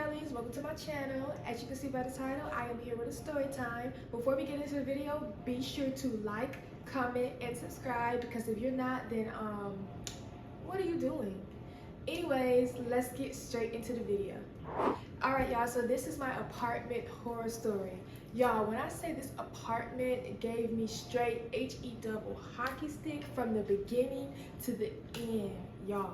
girlies, welcome to my channel. As you can see by the title, I am here with a story time. Before we get into the video, be sure to like, comment, and subscribe, because if you're not, then what are you doing? Anyways, let's get straight into the video. Alright y'all, so this is my apartment horror story. Y'all, when I say this apartment gave me straight H-E-double hockey stick from the beginning to the end, y'all.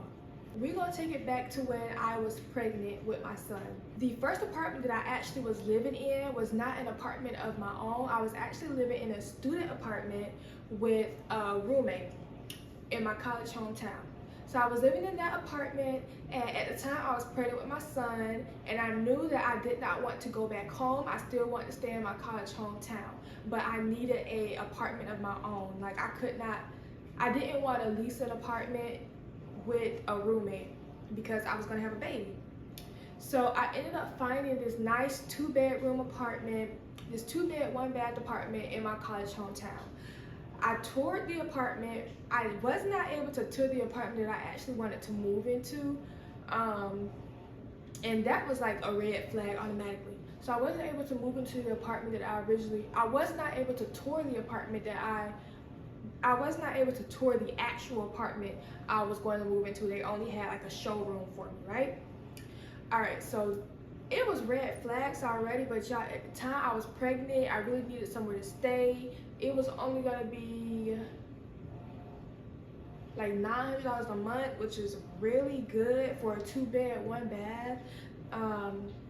We're gonna take it back to when I was pregnant with my son. The first apartment that I actually was living in was not an apartment of my own. I was actually living in a student apartment with a roommate in my college hometown. So I was living in that apartment, and at the time I was pregnant with my son, and I knew that I did not want to go back home. I still wanted to stay in my college hometown, but I needed a apartment of my own. Like I didn't want to lease an apartment with a roommate because I was gonna have a baby. So I ended up finding this nice 2-bedroom apartment, this 2-bed, 1-bath apartment in my college hometown. I toured the apartment. I was not able to tour the apartment that I actually wanted to move into, and that was like a red flag automatically. So I wasn't able to move into the apartment that I was not able to tour the apartment that I was not able to tour the actual apartment I was going to move into. They only had like a showroom for me, right? All right, so it was red flags already, but y'all, at the time I was pregnant, I really needed somewhere to stay. It was only gonna be like $900 a month, which is really good for a 2-bed, 1-bath.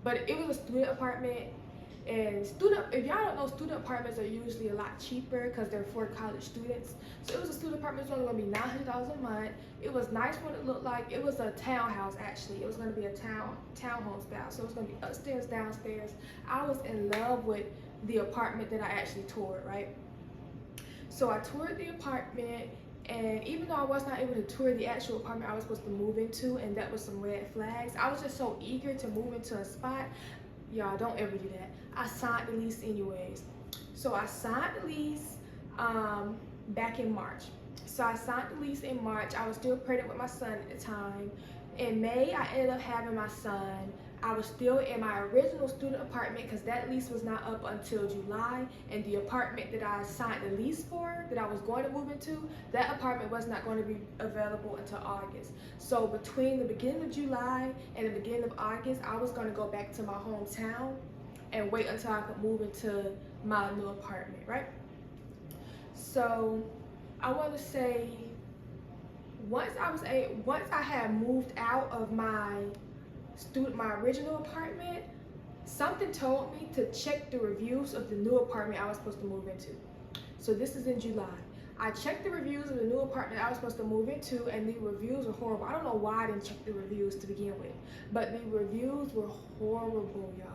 But it was a student apartment, and if y'all don't know, student apartments are usually a lot cheaper because they're for college students. So it was a student apartment. It was only gonna be $900 a month. It was nice what it looked like. It was a townhouse actually. It was gonna be a townhome style. So it was gonna be upstairs, downstairs. I was in love with the apartment that I actually toured, right? So I toured the apartment, and even though I was not able to tour the actual apartment I was supposed to move into, and that was some red flags, I was just so eager to move into a spot. Y'all, don't ever do that. I signed the lease anyways. So I signed the lease back in March. So I signed the lease in March. I was still pregnant with my son at the time. In May, I ended up having my son. I was still in my original student apartment because that lease was not up until July, and the apartment that I signed the lease for, that I was going to move into, that apartment was not going to be available until August. So between the beginning of July and the beginning of August, I was going to go back to my hometown and wait until I could move into my new apartment, right? So I want to say once I had moved out of my original apartment, something told me to check the reviews of the new apartment I was supposed to move into. So this is in July. I checked the reviews of the new apartment I was supposed to move into, and the reviews were horrible. I don't know why I didn't check the reviews to begin with, but the reviews were horrible, y'all.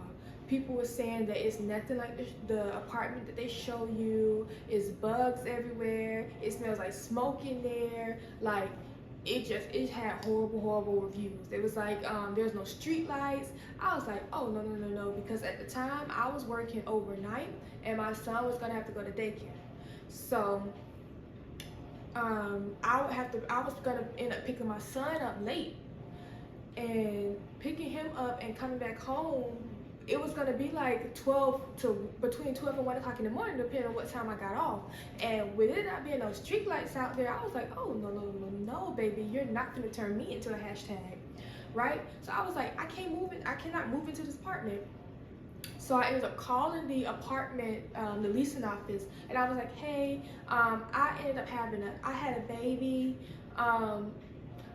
People were saying that it's nothing like the apartment that they show you. It's bugs everywhere. It smells like smoke in there. Like, it had horrible reviews. It was like there's no street lights. I was like, oh no, because at the time I was working overnight and my son was gonna have to go to daycare. So I was gonna end up picking my son up late, and picking him up and coming back home, it was gonna be like between 12 and 1 o'clock in the morning, depending on what time I got off. And with it not being no street lights out there, I was like, oh no, baby, you're not gonna turn me into a hashtag, right? So I was like, I cannot move into this apartment. So I ended up calling the apartment, the leasing office, and I was like, hey, I had a baby.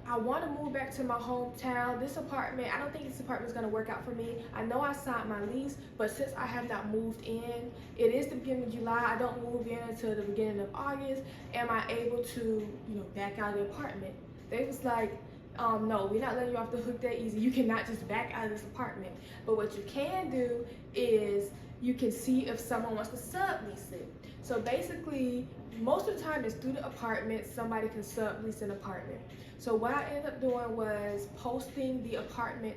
I want to move back to my hometown. This apartment, I don't think this apartment is going to work out for me. I know I signed my lease, but since I have not moved in, it is the beginning of July. I don't move in until the beginning of August. Am I able to, back out of the apartment? They was like, no, we're not letting you off the hook that easy. You cannot just back out of this apartment. But what you can do is you can see if someone wants to sublease it. So basically, most of the time in student apartments, somebody can sublease an apartment. So what I ended up doing was posting the apartment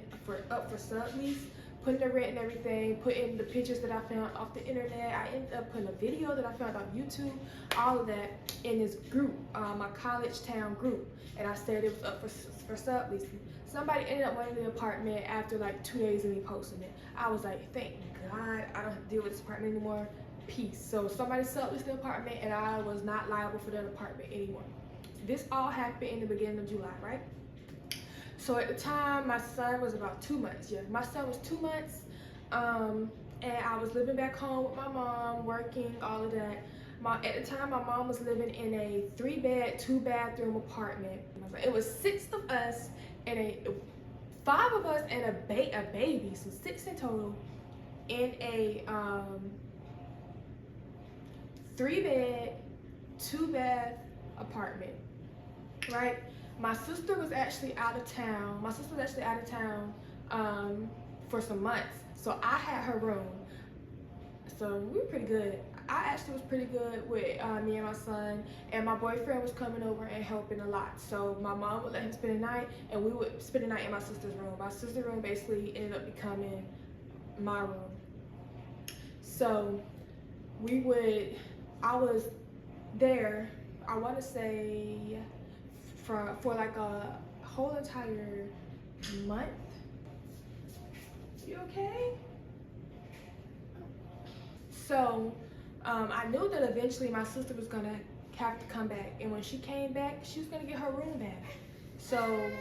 up for sublease, putting the rent and everything, putting the pictures that I found off the internet. I ended up putting a video that I found on YouTube, all of that in this group, my college town group. And I said it was up for subleasing. Somebody ended up wanting the apartment after like 2 days of me posting it. I was like, thank God I don't have to deal with this apartment anymore. Peace. So somebody sold this apartment and I was not liable for that apartment anymore. This all happened in the beginning of July, right? So at the time, my son was about 2 months. Yeah, my son was 2 months. And I was living back home with my mom, working, all of that. At the time, my mom was living in a 3-bed, 2-bathroom apartment. It was 6 of us and 5 of us and a baby, so 6 in total, in a 3-bed, 2-bath apartment, right? My sister was actually out of town. For some months, so I had her room. So we were pretty good. I actually was pretty good with me and my son, and my boyfriend was coming over and helping a lot. So my mom would let him spend the night, and we would spend the night in my sister's room. My sister's room basically ended up becoming my room. So I was there, I want to say, for like a whole entire month. You okay? So I knew that eventually my sister was gonna have to come back, and when she came back, she was gonna get her room back. So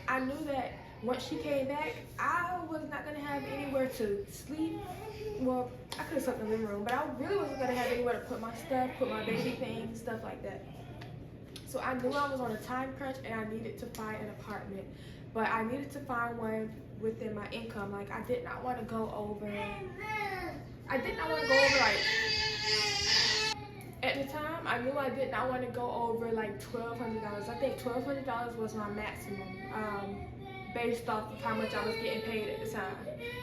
I knew that once she came back, I was not gonna have anywhere to sleep. Well, I could have slept in the living room, but I really wasn't gonna have anywhere to put my stuff, put my baby things, stuff like that. So I knew I was on a time crunch and I needed to find an apartment, but I needed to find one within my income. Like, I did not want to go over like, at the time, I knew I did not want to go over like $1,200. I think $1,200 was my maximum, based off of how much I was getting paid at the time.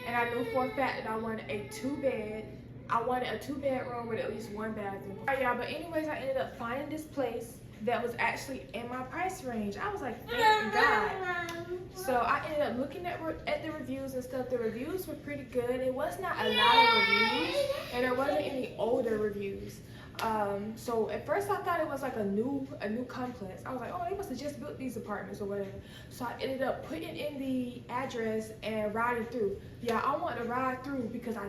And I knew for a fact that I wanted a 2-bedroom with at least 1 bathroom. All right, y'all, but anyways, I ended up finding this place that was actually in my price range. I was like, thank God. So I ended up looking at the reviews and stuff. The reviews were pretty good. It was not a lot of reviews, and there wasn't any older reviews. So at first I thought it was like a new complex. I was like, oh, they must have just built these apartments or whatever. So I ended up putting in the address and riding through. Yeah, I wanted to ride through because I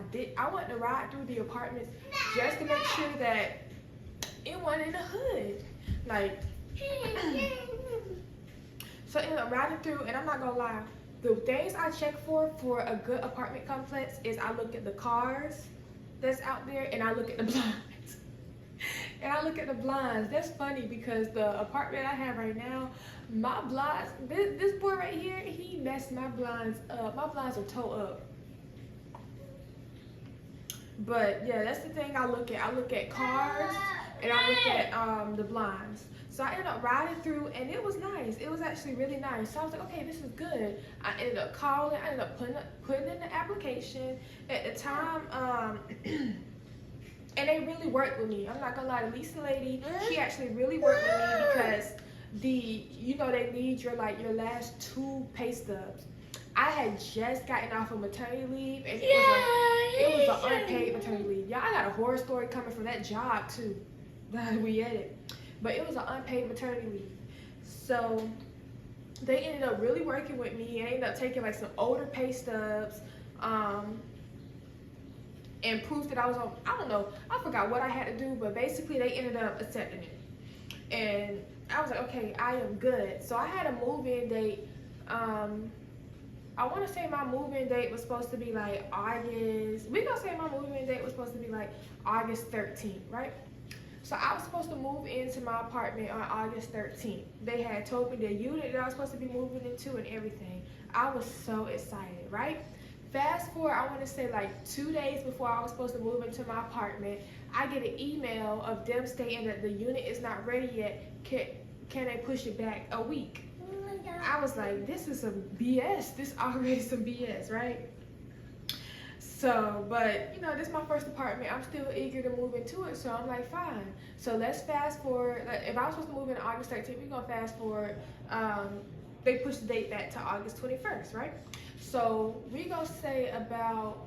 wanted to ride through the apartments just to make sure that it wasn't in the hood. Like, so I ended up riding through, and I'm not gonna lie, the things I check for a good apartment complex is I look at the cars that's out there, and I look at the blinds. That's funny because the apartment I have right now, my blinds, this boy right here, he messed my blinds up. My blinds are toe up. But yeah, that's the thing I look at. I look at cars and I look at the blinds. So I ended up riding through, and it was nice. It was actually really nice. So I was like, okay, this is good. I ended up calling. I ended up putting in the application. At the time, and they really worked with me. I'm not gonna lie, the leasing lady, she actually really worked with me because they need your last 2 pay stubs. I had just gotten off of maternity leave, and it was an unpaid maternity leave. Yeah, I got a horror story coming from that job too. We edit. But it was an unpaid maternity leave. So they ended up really working with me and ended up taking like some older pay stubs, and proof that I was on, I don't know, I forgot what I had to do, but basically they ended up accepting it. And I was like, okay, I am good. So I had a move-in date. I want to say my move-in date was supposed to be like August. We're gonna say my move-in date was supposed to be like August 13th, right? So I was supposed to move into my apartment on August 13th. They had told me the unit that I was supposed to be moving into and everything. I was so excited, right? Fast forward, I want to say like 2 days before I was supposed to move into my apartment, I get an email of them stating that the unit is not ready yet. Can they push it back a week? I was like, this is some BS. This already some BS, right? So, but this is my first apartment. I'm still eager to move into it, so I'm like, fine. So let's fast forward. If I was supposed to move in August 13th, we're gonna fast forward. They pushed the date back to August 21st, right? So we gonna say about,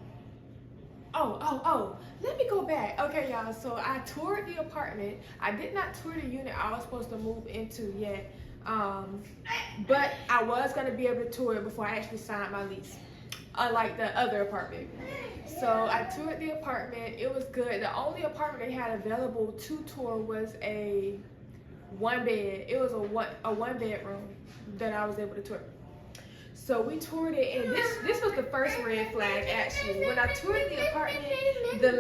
let me go back. Okay, y'all, so I toured the apartment. I did not tour the unit I was supposed to move into yet. But I was gonna be able to tour it before I actually signed my lease, unlike the other apartment. So I toured the apartment. It was good. The only apartment they had available to tour was a one bed. It was a one bedroom that I was able to tour. So we toured it, and this was the first red flag actually. When I toured the apartment, the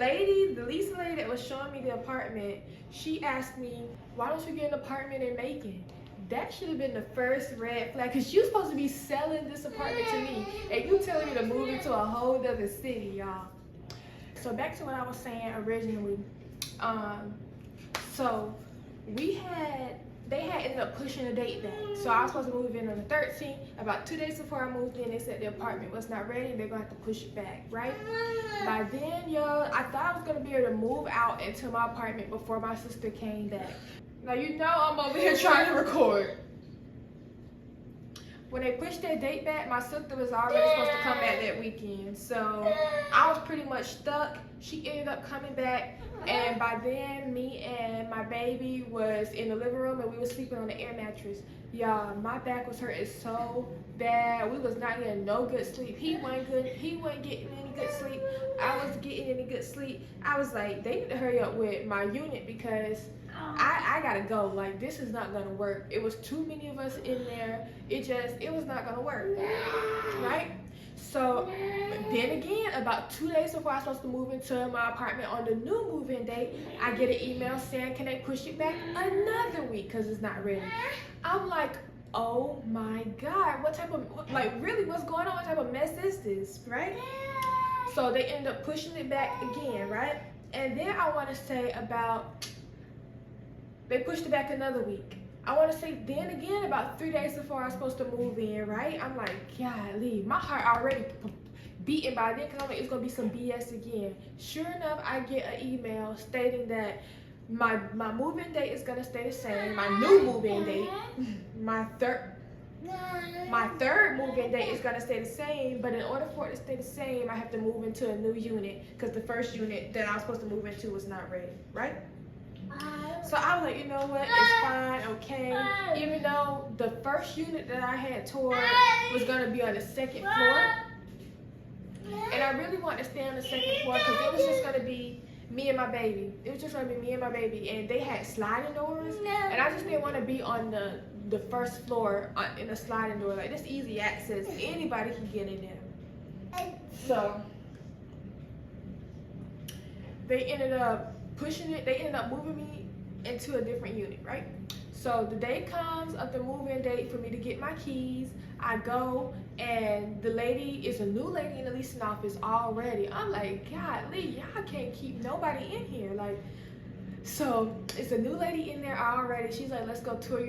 leasing lady that was showing me the apartment, she asked me, "Why don't you get an apartment in Macon?" That should have been the first red flag, because you're supposed to be selling this apartment to me, and you telling me to move into a whole other city, y'all. So back to what I was saying originally. So they had ended up pushing the date back. So I was supposed to move in on the 13th. About 2 days before I moved in, they said the apartment was not ready and they're gonna have to push it back, right? By then, yo, I thought I was gonna be able to move out into my apartment before my sister came back. Now, you know I'm over here trying to record. When they pushed that date back, my sister was already supposed to come back that weekend. So I was pretty much stuck. She ended up coming back, and by then, me and my baby was in the living room, and we were sleeping on the air mattress. Y'all, my back was hurting so bad. We was not getting no good sleep. He wasn't getting any good sleep. I wasn't getting any good sleep. I was like, they need to hurry up with my unit, because I gotta go. Like, this is not gonna work. It was too many of us in there. It was not gonna work, right? So then again, about 2 days before I was supposed to move into my apartment on the new move-in date, I get an email saying, can they push it back another week because it's not ready? I'm like, oh my God, what type of, like, really, what's going on? What type of mess is this, right? So they end up pushing it back again, right? And then I want to say they pushed it back another week. I want to say then again, about 3 days before I was supposed to move in, right? I'm like, golly, my heart already beating by then, because I'm like, it's going to be some BS again. Sure enough, I get an email stating that my move-in date is going to stay the same. My new move-in date, my third move-in date is going to stay the same, but in order for it to stay the same, I have to move into a new unit, because the first unit that I was supposed to move into was not ready, right? So I was like, you know what, it's fine, okay. Even though the first unit that I had toured was gonna be on the second floor, and I really wanted to stay on the second floor because it was just gonna be me and my baby. It was just gonna be me and my baby, and they had sliding doors, and I just didn't want to be on the first floor in a sliding door. Like, that's easy access. Anybody can get in there. So they ended up pushing it. They ended up moving me into a different unit, right? So the day comes of the move-in date for me to get my keys. I go, and the lady is a new lady in the leasing office already. I'm like, golly, y'all can't keep nobody in here. Like, so it's a new lady in there already. She's like, let's go tour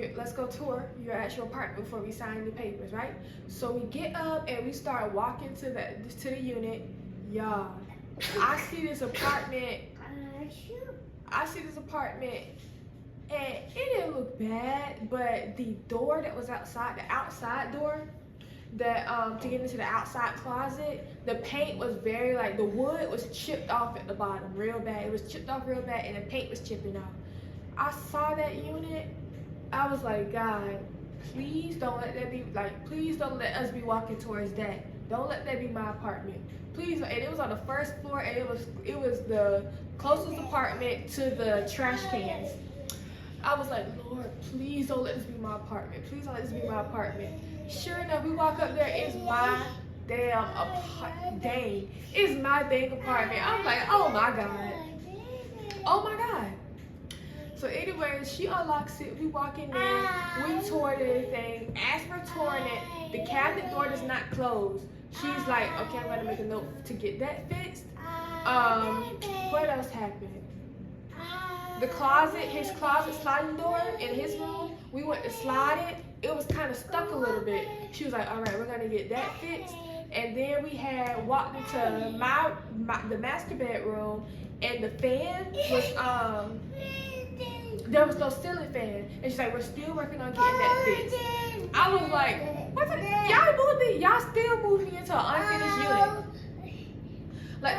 your actual apartment before we sign the papers, right? So we get up and we start walking to the unit. Y'all, I see this apartment. And it didn't look bad, but the door that was outside, the outside door, that to get into the outside closet, the paint was very, like, the wood was chipped off at the bottom real bad. It was chipped off real bad, and the paint was chipping off. I saw that unit. I was like, God, please don't let that be, like, please don't let us be walking towards that. Don't let that be my apartment. Please. And it was on the first floor, and it was the closest apartment to the trash cans. I was like, Lord, please don't let this be my apartment. Please don't let this be my apartment. Sure enough, we walk up there, it's my damn apartment. It's my dang apartment. I'm like, oh my God. Oh my God. So anyways, she unlocks it. We walk in there. We toured everything. As we're touring it, the cabinet door does not close. She's like, okay, I'm gonna make a note to get that fixed. What else happened? The closet, his closet sliding door in his room, we went to slide it. It was kind of stuck a little bit. She was like, all right, we're gonna get that fixed. And then we had walked into the master bedroom, and the fan was, there was no ceiling fan. And she's like, we're still working on getting that fixed. I was like, what's it? Y'all still moving me into an unfinished unit. Like,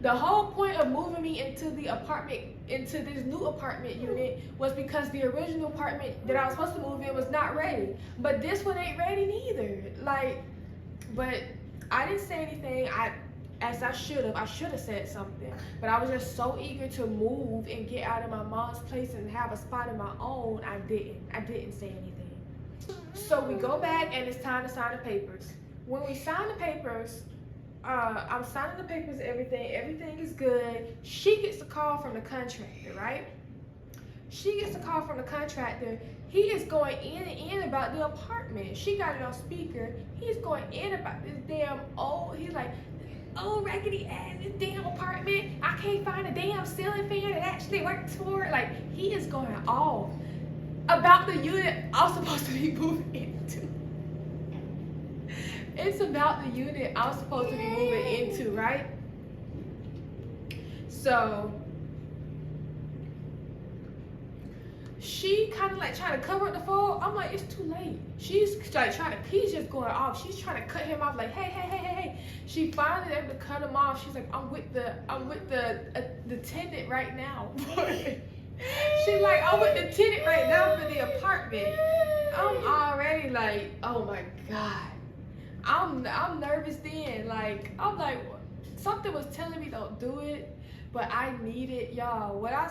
The whole point of moving me into this new apartment unit was because the original apartment that I was supposed to move in was not ready. But this one ain't ready neither. Like, but I didn't say anything. As I should have. I should have said something. But I was just so eager to move and get out of my mom's place and have a spot of my own. I didn't say anything. So we go back and it's time to sign the papers. When we sign the papers, I'm signing the papers and everything is good. She gets a call from the contractor, right? She gets a call from the contractor. He is going in and in about the apartment. She got it on speaker. He's going in about this damn he's like, oh, raggedy ass, this damn apartment. I can't find a damn ceiling fan that actually works for it. Like, he is going off about the unit I'm supposed to be moving into. It's about the unit I'm supposed to be moving into, right? So she kind of like trying to cover up the phone. I'm like, it's too late. She's like he's just going off. She's trying to cut him off like, hey. She finally able to cut him off. She's like, I'm with the tenant right now. She's like, I'm with the tenant right now for the apartment. I'm already like, oh my God. I'm nervous then. Like, I'm like, something was telling me don't do it, but I need it, y'all. When I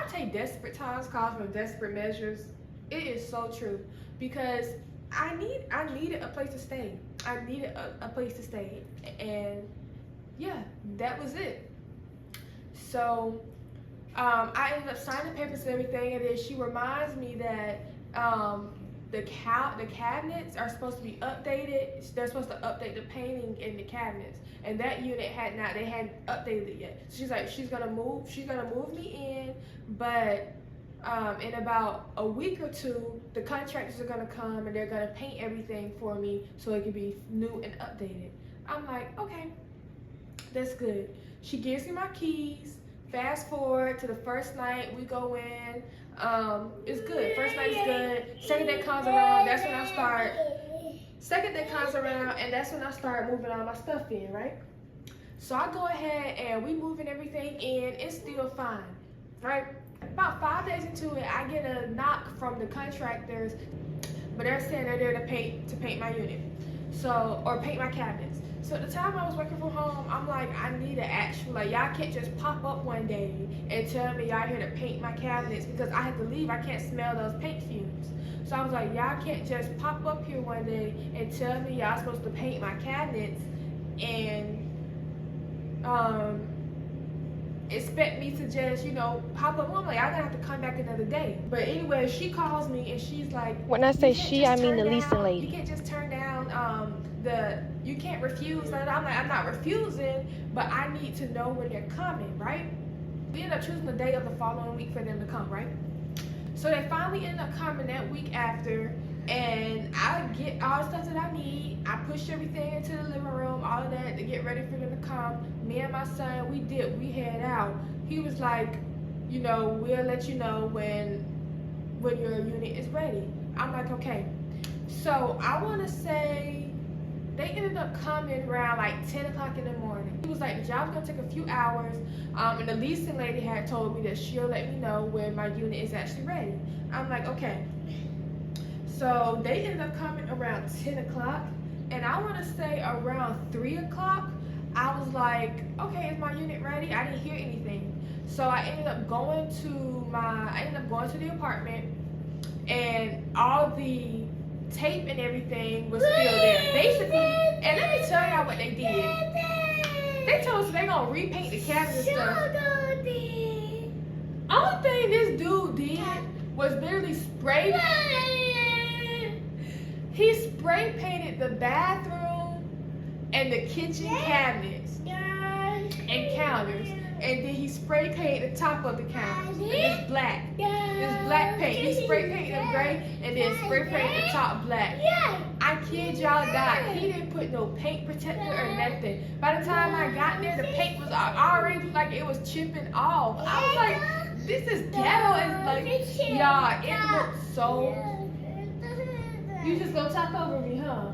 take desperate times call for desperate measures, it is so true. Because I needed a place to stay. I needed a place to stay. And yeah, that was it. So I ended up signing papers and everything, and then she reminds me that the cabinets are supposed to be updated. They're supposed to update the painting in the cabinets, and that unit hadn't updated it yet. So she's like, she's gonna move me in, but in about a week or two, the contractors are gonna come and they're gonna paint everything for me so it can be new and updated. I'm like, okay, that's good. She gives me my keys. Fast forward to the first night, we go in. It's good. First night is good. Second day comes around, that's when I start. Second day comes around, and that's when I start moving all my stuff in, right? So I go ahead and we moving everything in. It's still fine, right? About 5 days into it, I get a knock from the contractors, but they're saying they're there to paint my unit, or paint my cabinets. So at the time I was working from home, I'm like, I need an actual, like, y'all can't just pop up one day and tell me y'all here to paint my cabinets, because I had to leave. I can't smell those paint fumes. So I was like, y'all can't just pop up here one day and tell me y'all supposed to paint my cabinets and expect me to just, pop up. I'm like, I'm gonna have to come back another day. But anyway, she calls me and she's like, when I say she, I mean the leasing lady. You can't just turn down you can't refuse. And I'm like, I'm not refusing, but I need to know when they're coming, right? We ended up choosing the day of the following week for them to come, right? So they finally ended up coming that week after, and I get all the stuff that I need. I push everything into the living room, all of that, to get ready for them to come. Me and my son, we head out. He was like, we'll let you know when your unit is ready. I'm like, okay. So I want to say they ended up coming around like 10 o'clock in the morning. He was like, the job's gonna take a few hours, and the leasing lady had told me that she'll let me know when my unit is actually ready. I'm like, okay. So they ended up coming around 10 o'clock, and I want to say around 3 o'clock, I was like, okay, is my unit ready? I didn't hear anything. So I ended up going to the apartment, and all the tape and everything was still there. Basically, and let me tell y'all what they did. They told us they gonna repaint the cabinet and stuff. Only thing this dude did was literally spray paint. He spray painted the bathroom and the kitchen cabinets and counters. And then he spray painted the top of the counters with this black paint. He spray painted them gray and then spray painted the top black. I kid y'all not, he didn't put no paint protector or nothing. By the time I got there, the paint was already like it was chipping off. I was like, this is ghetto. And like, y'all, it looked so. You just gonna talk over me, huh?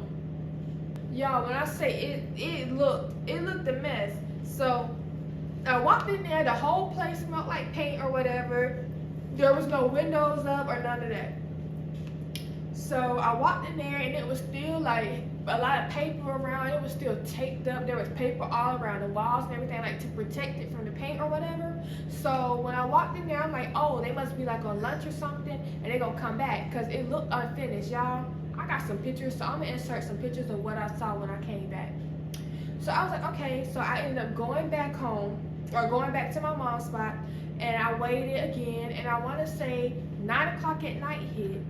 Y'all, when I say it looked a mess. So I walked in there, the whole place smelled like paint or whatever. There was no windows up or none of that. So I walked in there and it was still like a lot of paper around. It was still taped up. There was paper all around the walls and everything, like to protect it from the paint or whatever. So when I walked in there, I'm like, oh, they must be like on lunch or something and they gonna come back because it looked unfinished, y'all. I got some pictures, so I'm gonna insert some pictures of what I saw when I came back. So I was like, okay, so I ended up going back home or going back to my mom's spot and I waited again and I wanna say 9 o'clock at night hit.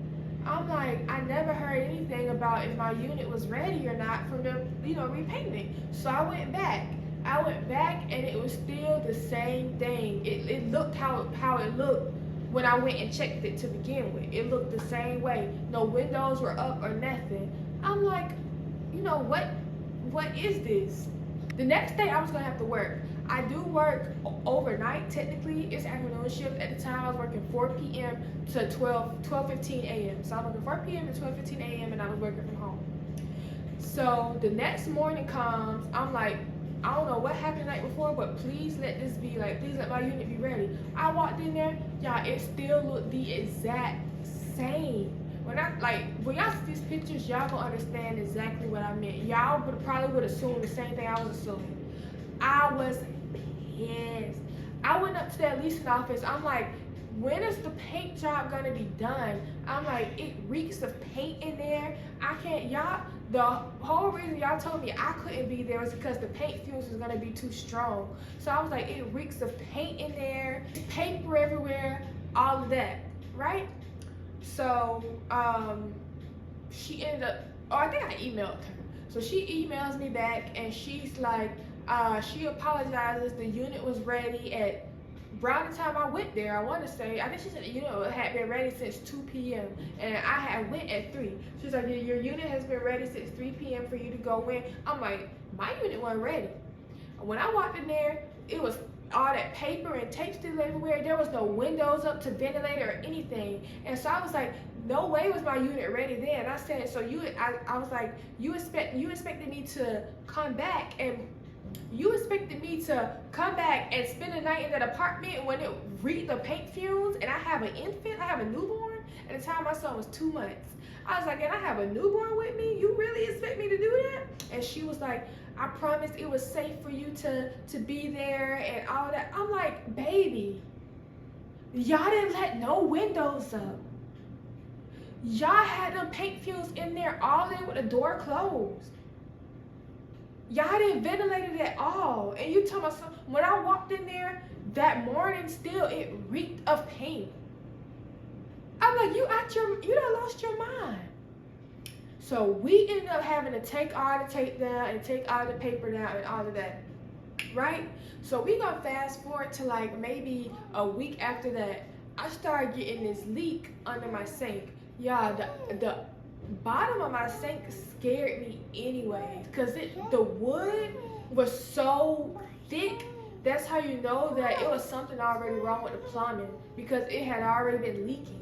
I'm like, I never heard anything about if my unit was ready or not from them, repainting. So I went back. And it was still the same thing. It looked how it looked when I went and checked it to begin with. It looked the same way. No windows were up or nothing. I'm like, what is this? The next day I was gonna have to work. I do work overnight, technically. It's afternoon shift. At the time I was working 4 p.m. to 12:15 a.m. So I was working 4 p.m. to 12:15 a.m. and I was working from home. So the next morning comes, I'm like, I don't know what happened the night before, but please let this be, please let my unit be ready. I walked in there, y'all, it still looked the exact same. When y'all see these pictures, y'all gonna understand exactly what I meant. Y'all probably would assume the same thing I was assuming. I was pissed. I went up to that leasing office. I'm like, when is the paint job gonna be done? I'm like, it reeks of paint in there. I can't, the whole reason y'all told me I couldn't be there was because the paint fumes was gonna be too strong. So I was like, it reeks of paint in there, paper everywhere, all of that, right? So she ended up, I think I emailed her. So she emails me back and she's like, she apologizes, the unit was ready at around the time I went there. I want to say, I think she said the unit had been ready since 2 p.m. and I had went at 3. She's like, your unit has been ready since 3 p.m. for you to go in. I'm like, my unit wasn't ready. When I walked in there, it was all that paper and tape still everywhere. There was no windows up to ventilate or anything. And so I was like, no way was my unit ready then. I said, so I was like, you expected me to come back and spend the night in that apartment when it reeked the paint fumes and I have an infant, I have a newborn. At the time my son was 2 months. I was like, and I have a newborn with me? You really expect me to do that? And she was like, I promised it was safe for you to be there and all that. I'm like, baby, y'all didn't let no windows up. Y'all had them paint fumes in there all day with the door closed. Y'all didn't ventilate it at all. And you tell me, when I walked in there that morning still, it reeked of paint. I'm like, you done lost your mind. So we ended up having to take all the tape down and take all the paper down and all of that, right? So we gonna fast forward to maybe a week after that. I started getting this leak under my sink. Y'all, the bottom of my sink scared me anyway because the wood was so thick. That's how you know that it was something already wrong with the plumbing, because it had already been leaking.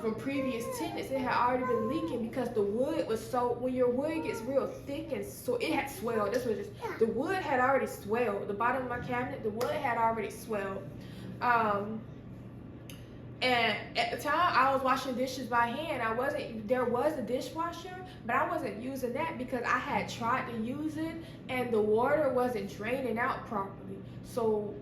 From previous tenants, it had already been leaking because the wood was so, when your wood gets real thick and so it had swelled. That's what it is. The wood had already swelled. The bottom of my cabinet, the wood had already swelled. And at the time, I was washing dishes by hand. There was a dishwasher, but I wasn't using that because I had tried to use it and the water wasn't draining out properly. So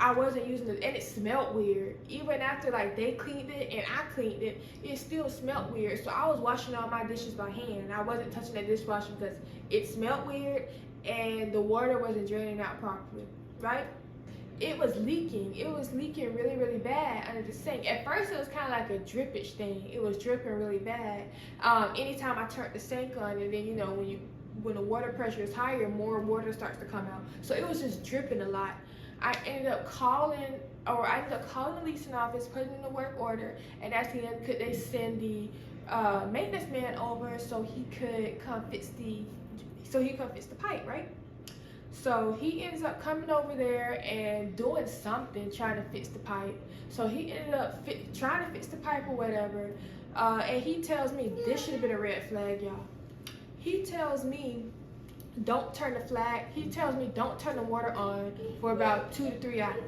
I wasn't using it, and it smelled weird. Even after they cleaned it and I cleaned it, it still smelled weird. So I was washing all my dishes by hand. I wasn't touching that dishwasher because it smelled weird and the water wasn't draining out properly, right? It was leaking. It was leaking really, really bad under the sink. At first, it was kind of like a drippage thing. It was dripping really bad. Anytime I turned the sink on, and then when the water pressure is higher, more water starts to come out. So it was just dripping a lot. I ended up calling the leasing office, putting in the work order, and asking them could they send the maintenance man over so he could come fix the pipe, right? So he ends up coming over there and doing something, trying to fix the pipe. So he ended up trying to fix the pipe or whatever, and he tells me, this should have been a red flag, y'all. He tells me don't turn the flag. He tells me don't turn the water on for about 2 to 3 hours.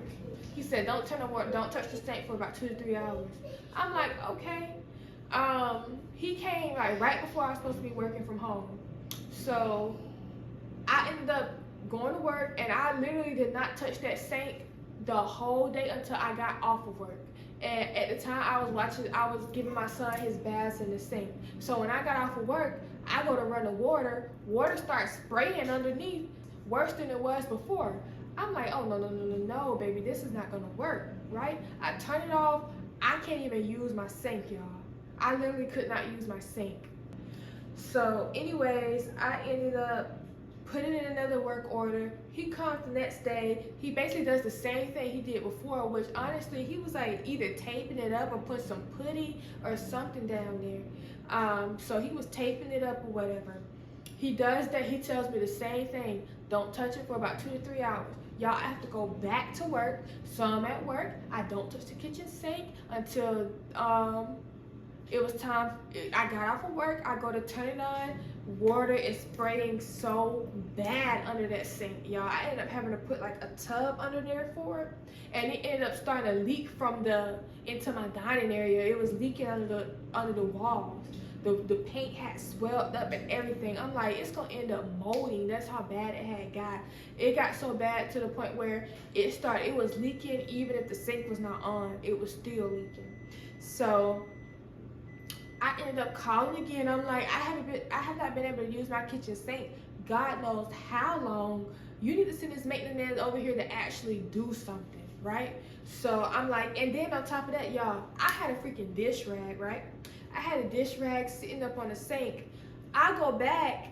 He said don't turn the water, don't touch the sink for about 2 to 3 hours. I'm like, okay. He came like right before I was supposed to be working from home. So I ended up going to work, and I literally did not touch that sink the whole day until I got off of work. And at the time I was giving my son his baths in the sink. So when I got off of work, I go to run the water starts spraying underneath worse than it was before. I'm like, oh no, baby, this is not gonna work, right? I turn it off, I can't even use my sink, y'all. I literally could not use my sink. So anyways, I ended up putting in another work order. He comes the next day. He basically does the same thing he did before, which honestly, he was like either taping it up or put some putty or something down there. So he was taping it up or whatever. He does that. He tells me the same thing. Don't touch it for about 2 to 3 hours. Y'all, I have to go back to work. So I'm at work. I don't touch the kitchen sink until it was time. I got off of work. I go to turn it on. Water is spraying so bad under that sink, y'all. I ended up having to put like a tub under there for it, and it ended up starting to leak from into my dining area. It was leaking under the walls. The paint had swelled up and everything. I'm like, it's gonna end up molding. That's how bad it had got. It got so bad to the point where it was leaking even if the sink was not on. It was still leaking. So I ended up calling again. I'm like, I have not been able to use my kitchen sink. God knows how long. You need to send this maintenance man over here to actually do something, right? So I'm like, and then on top of that, y'all, I had a freaking dish rag, right? I had a dish rag sitting up on the sink. I go back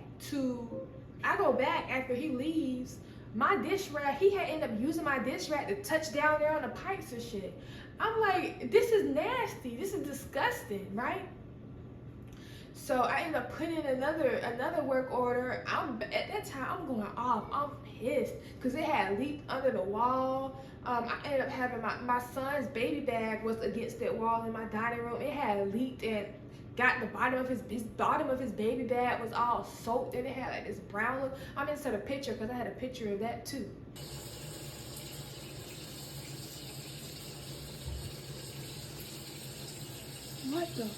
after he leaves. My dish rag, he had ended up using my dish rag to touch down there on the pipes and shit. I'm like, this is nasty. This is disgusting, right? So I ended up putting in another work order. At that time, I'm going off. I'm pissed because it had leaked under the wall. I ended up having my son's baby bag was against that wall in my dining room. It had leaked and got the bottom of his baby bag was all soaked, and it had like this brown look. I'm gonna insert a picture because I had a picture of that too. What the?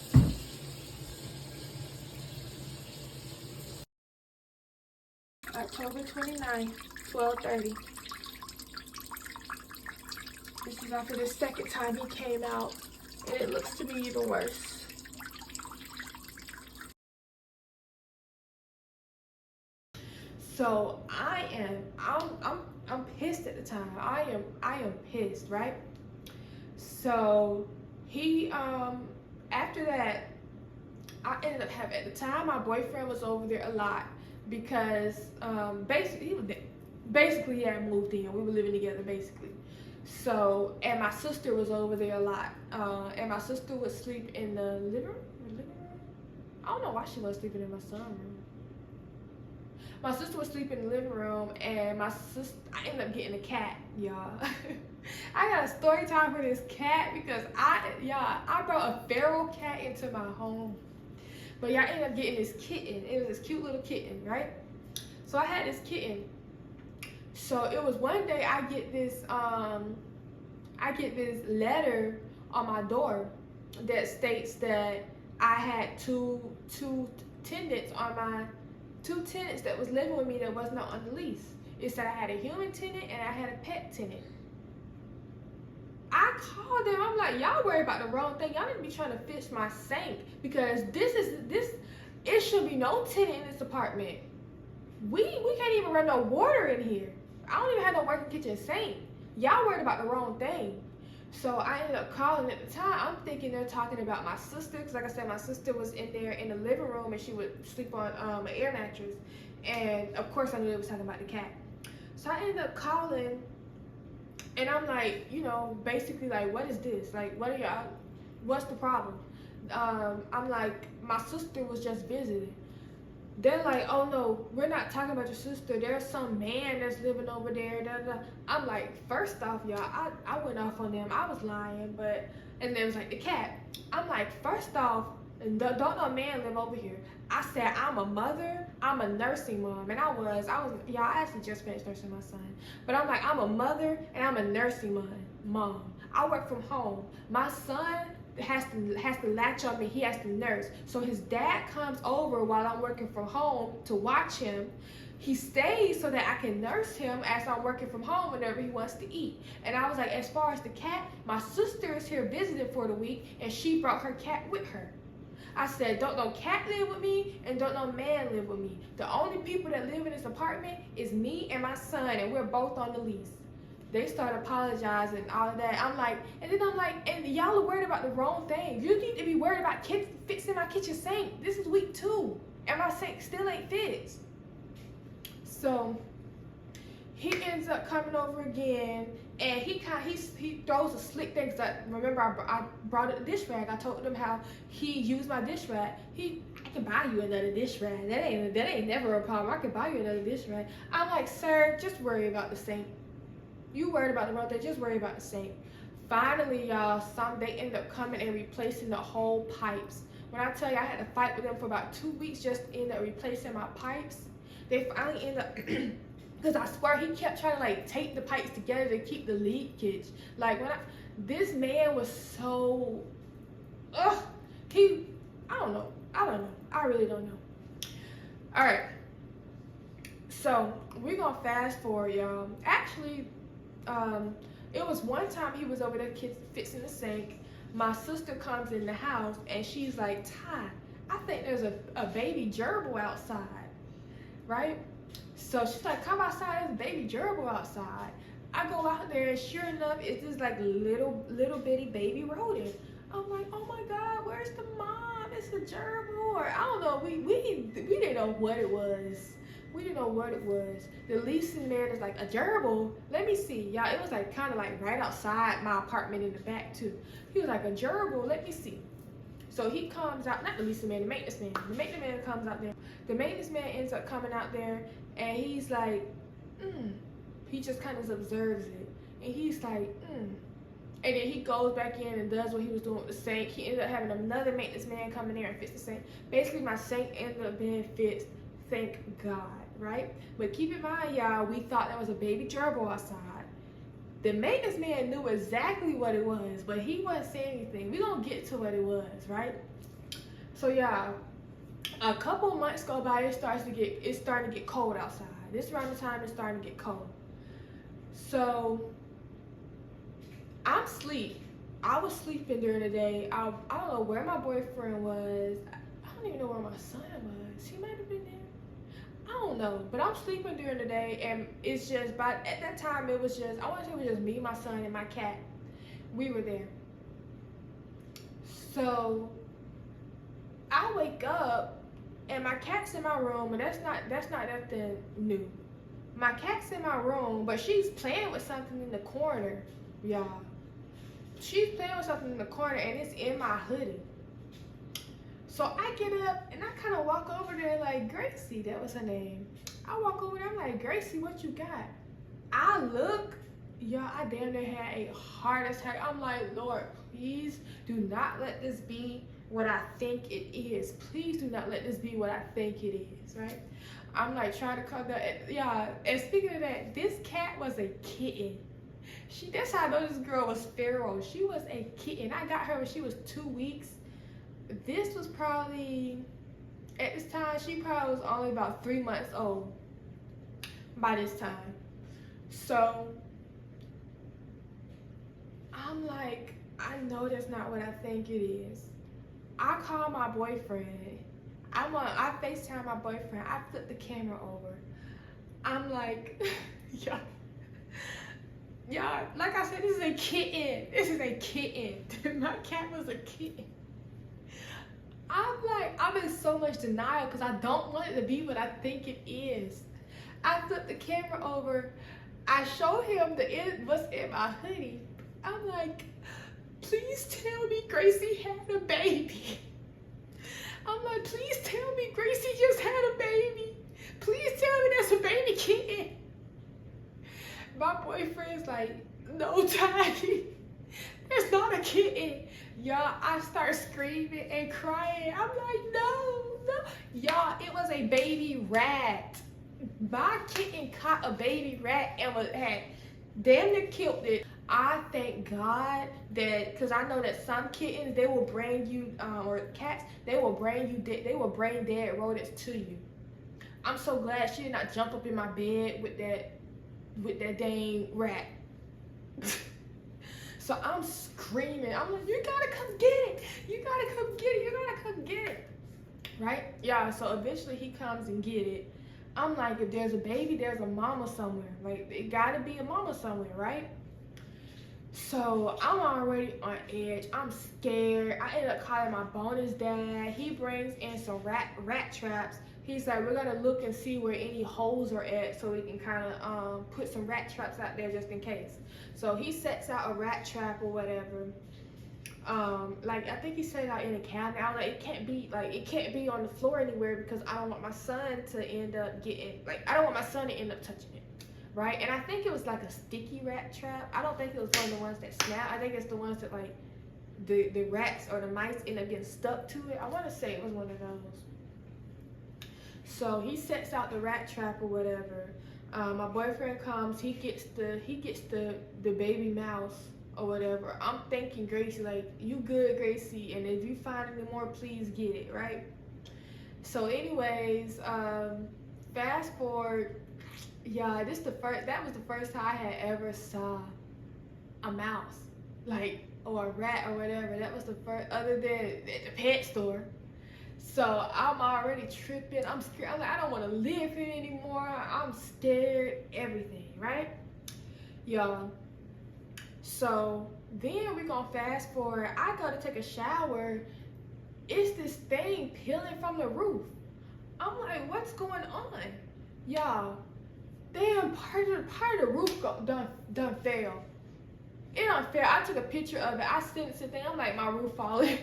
October 29th, 12:30. This is after the second time he came out, and it looks to be even worse. So I'm pissed at the time. I am pissed, right? So he after that, I ended up having, at the time my boyfriend was over there a lot because basically I moved in. We were living together basically. So, and my sister was over there a lot. And my sister would sleep in the living room. I don't know why she was sleeping in my son's room. My sister was sleeping in the living room, and I ended up getting a cat, y'all. I got a story time for this cat because I brought a feral cat into my home. But y'all ended up getting this kitten. It was this cute little kitten, right? So I had this kitten. So it was one day I get this letter on my door that states that I had two tenants that was living with me that was not on the lease. It said I had a human tenant and I had a pet tenant. I called them. I'm like, y'all worry about the wrong thing. Y'all need to be trying to fix my sink because it should be no tenant in this apartment. We can't even run no water in here. I don't even have no working kitchen sink. Y'all worried about the wrong thing. So I ended up calling at the time. I'm thinking they're talking about my sister because, like I said, my sister was in there in the living room and she would sleep on an air mattress. And of course I knew they was talking about the cat. So I ended up calling and I'm like, basically like, what is this? Like, what's the problem? I'm like, my sister was just visiting. They're like, oh no, we're not talking about your sister. There's some man that's living over there. Da, da. I'm like, first off, y'all, I went off on them. I was lying, and there was like the cat. I'm like, first off, don't no man live over here. I said, I'm a mother I'm a nursing mom, and y'all, I actually just finished nursing my son. But I'm like, I'm a mother, and I'm a nursing mom. I work from home. My son has to latch on me. He has to nurse. So his dad comes over while I'm working from home to watch him. He stays so that I can nurse him as I'm working from home whenever he wants to eat. And I was like, as far as the cat, my sister is here visiting for the week, and she brought her cat with her. I said, don't no cat live with me, and don't no man live with me. The only people that live in this apartment is me and my son, and we're both on the lease. They start apologizing and all of that. I'm like, and y'all are worried about the wrong thing. You need to be worried about fixing my kitchen sink. This is week 2, and my sink still ain't fixed. So he ends up coming over again, and he throws a slick thing. Cause remember I brought up the dish rag. I told him how he used my dish rag. I can buy you another dish rag. That ain't never a problem. I can buy you another dish rag. I'm like, sir, just worry about the sink. You worried about the wrong thing. Just worry about the sink. Finally, y'all, they end up coming and replacing the whole pipes. When I tell you I had to fight with them for about 2 weeks just to end up replacing my pipes. They finally end up, because I swear he kept trying to like tape the pipes together to keep the leakage. Like this man was so, I don't know. I really don't know. All right. So we're gonna fast forward, y'all. Actually, it was one time he was over there fixing the sink. My sister comes in the house and she's like, Ty, I think there's a baby gerbil outside. Right? So she's like, come outside, there's a baby gerbil outside. I go out there and sure enough, it's this like little bitty baby rodent. I'm like, oh my God, where's the mom? It's a gerbil, or I don't know. We didn't know what it was. We didn't know what it was. The leasing man is like, a gerbil? Let me see. Y'all, it was like kind of like right outside my apartment in the back too. He was like, a gerbil? Let me see. So he comes out, not the leasing man, the maintenance man. The maintenance man comes out there. The maintenance man ends up coming out there, and he's like, He just kind of observes it. And he's like, And then he goes back in and does what he was doing with the sink. He ended up having another maintenance man come in there and fix the sink. Basically, my sink ended up being fixed, thank God, right? But keep in mind, y'all, we thought there was a baby gerbil outside. The maintenance man knew exactly what it was, but he wasn't saying anything. We're going to get to what it was, right? So, y'all, a couple months go by, it's starting to get cold outside. This around the time it's starting to get cold. So, I'm asleep. I was sleeping during the day. I don't know where my boyfriend was. I don't even know where my son was. He might have been there. I don't know, but I'm sleeping during the day, and it's just, at that time, it was just, I want to say it was just me, my son, and my cat. We were there. So, I wake up, and my cat's in my room, and that's not nothing new. My cat's in my room, but she's playing with something in the corner, y'all. She's playing with something in the corner, and it's in my hoodie. So I get up and I kind of walk over there like, Gracie, that was her name. I walk over there, I'm like, Gracie, what you got? I look, y'all, I damn near had a heart attack. I'm like, Lord, please do not let this be what I think it is. Please do not let this be what I think it is, right? I'm like trying to come down, yeah. And speaking of that, this cat was a kitten. That's how I know this girl was feral. She was a kitten. I got her when she was 2 weeks. This was probably, at this time, she probably was only about 3 months old by this time. So, I'm like, I know that's not what I think it is. I call my boyfriend. I FaceTime my boyfriend. I flip the camera over. I'm like, y'all, like I said, this is a kitten. This is a kitten. My cat was a kitten. I'm in so much denial because I don't want it to be what I think it is. I flip the camera over. I show him what's in my hoodie. I'm like, please tell me Gracie had a baby. I'm like, please tell me Gracie just had a baby. Please tell me that's a baby kitten. My boyfriend's like, no, Tiny, that's not a kitten. Y'all, I start screaming and crying. I'm like, no, no. Y'all, it was a baby rat. My kitten caught a baby rat and had damn near killed it. I thank God that, because I know that some kittens, they will bring you, or cats, they will bring dead rodents to you. I'm so glad she did not jump up in my bed with that dang rat. So I'm screaming. I'm like, you gotta come get it. You gotta come get it. You gotta come get it. Right? Yeah, so eventually he comes and get it. I'm like, if there's a baby, there's a mama somewhere. Like, it gotta be a mama somewhere, right? So I'm already on edge. I'm scared. I end up calling my bonus dad. He brings in some rat traps. He's like, we're gonna look and see where any holes are at so we can kind of put some rat traps out there just in case. So he sets out a rat trap or whatever. Like I think he set it out in a cabinet. I was like, it can't be on the floor anywhere because I don't want my son to end up touching it. Right? And I think it was like a sticky rat trap. I don't think it was one of the ones that snap. I think it's the ones that like the rats or the mice end up getting stuck to it. I want to say it was one of those. So he sets out the rat trap or whatever. My boyfriend comes. He gets the baby mouse or whatever. I'm thinking Gracie, like, you good, Gracie, and if you find any more, please get it, right? So anyways, fast forward. Yeah, that was the first time I had ever saw a mouse, like, or a rat or whatever. That was the first, other than at the pet store. So I'm already tripping. I'm scared. I'm like, I don't want to live here anymore. I'm scared, everything, right? Y'all. So then we're gonna fast forward. I go to take a shower. It's this thing peeling from the roof. I'm like, what's going on? Y'all. Damn, part of the roof done fell. It done fell. I took a picture of it. I sent it to the thing. I'm like, my roof falling.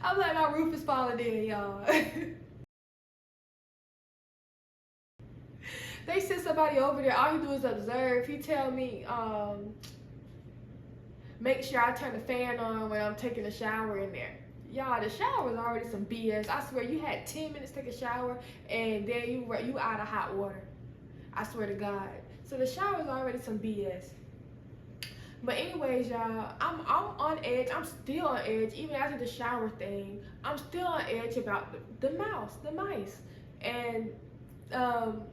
I'm like, my roof is falling in, y'all. They sent somebody over there. All he do is observe. He tell me, make sure I turn the fan on when I'm taking a shower in there. Y'all, the shower was already some BS. I swear, you had 10 minutes to take a shower, and then you out of hot water. I swear to God. So the shower is already some BS. But anyways, y'all, I'm on edge. I'm still on edge, even after the shower thing. I'm still on edge about the mice. And so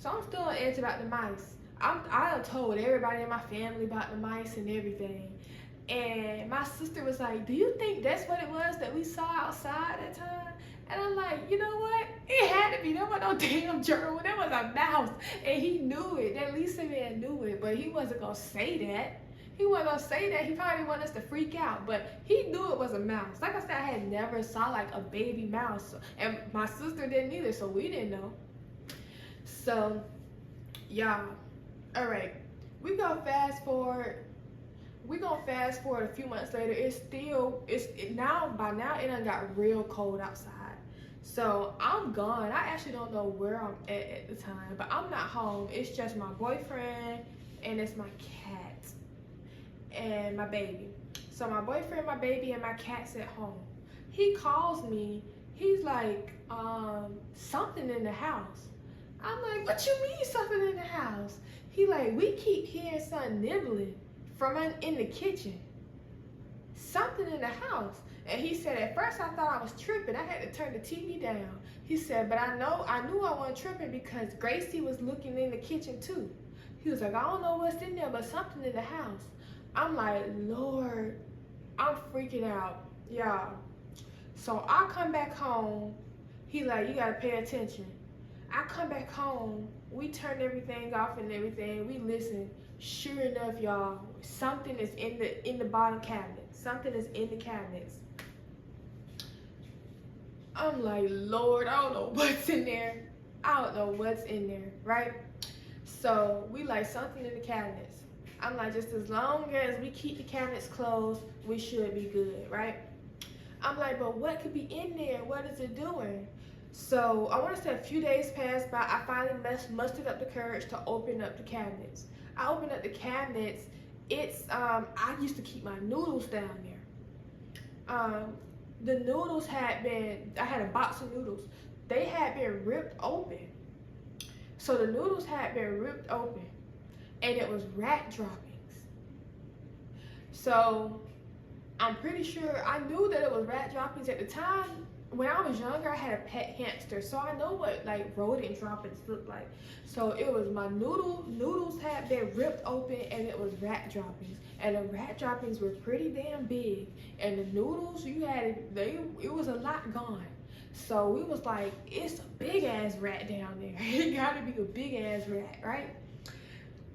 I'm still on edge about the mice. I told everybody in my family about the mice and everything. And my sister was like, do you think that's what it was that we saw outside that time? And I'm like, you know what? It had to be. There was no damn journal. There was a mouse. And he knew it. That Lisa man knew it. But he wasn't going to say that. He wasn't going to say that. He probably wanted us to freak out. But he knew it was a mouse. Like I said, I had never saw like a baby mouse. And my sister didn't either. So we didn't know. So, y'all. All right. We're going to fast forward. We're gonna fast forward a few months later. By now it done got real cold outside. So I'm gone. I actually don't know where I'm at the time, but I'm not home. It's just my boyfriend and it's my cat and my baby. So my boyfriend, my baby, and my cat's at home. He calls me. He's like, something in the house. I'm like, what you mean something in the house? He like, we keep hearing something nibbling from in the kitchen. Something in the house. And he said, at first I thought I was tripping. I had to turn the TV down. He said, but I knew I wasn't tripping because Gracie was looking in the kitchen too. He was like, I don't know what's in there, but something in the house. I'm like, Lord, I'm freaking out, y'all. So I come back home. He like, you gotta pay attention. I come back home. We turn everything off and everything. We listen. Sure enough, y'all, something is in the bottom cabinet. Something is in the cabinets. I'm like, Lord, I don't know what's in there. I don't know what's in there, right? So we like something in the cabinets. I'm like, just as long as we keep the cabinets closed, we should be good, right? I'm like, but what could be in there? What is it doing? So I want to say a few days passed by. I finally mustered up the courage to open up the cabinets. I opened up the cabinets. It's I used to keep my noodles down there. the noodles had been, I had a box of noodles. They had been ripped open. So the noodles had been ripped open and it was rat droppings. So I'm pretty sure, I knew that it was rat droppings at the time. When I was younger, I had a pet hamster, so I know what like rodent droppings look like. So it was my noodles had been ripped open and it was rat droppings. And the rat droppings were pretty damn big. And the noodles, it was a lot gone. So we was like, it's a big ass rat down there. It gotta be a big ass rat, right?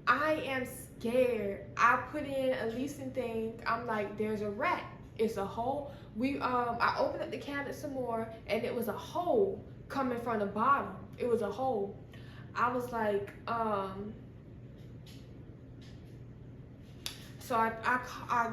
I am scared. I put in a leasing thing. I'm like, there's a rat. It's a hole. I opened up the cabinet some more, and it was a hole coming from the bottom. It was a hole. I was like, so I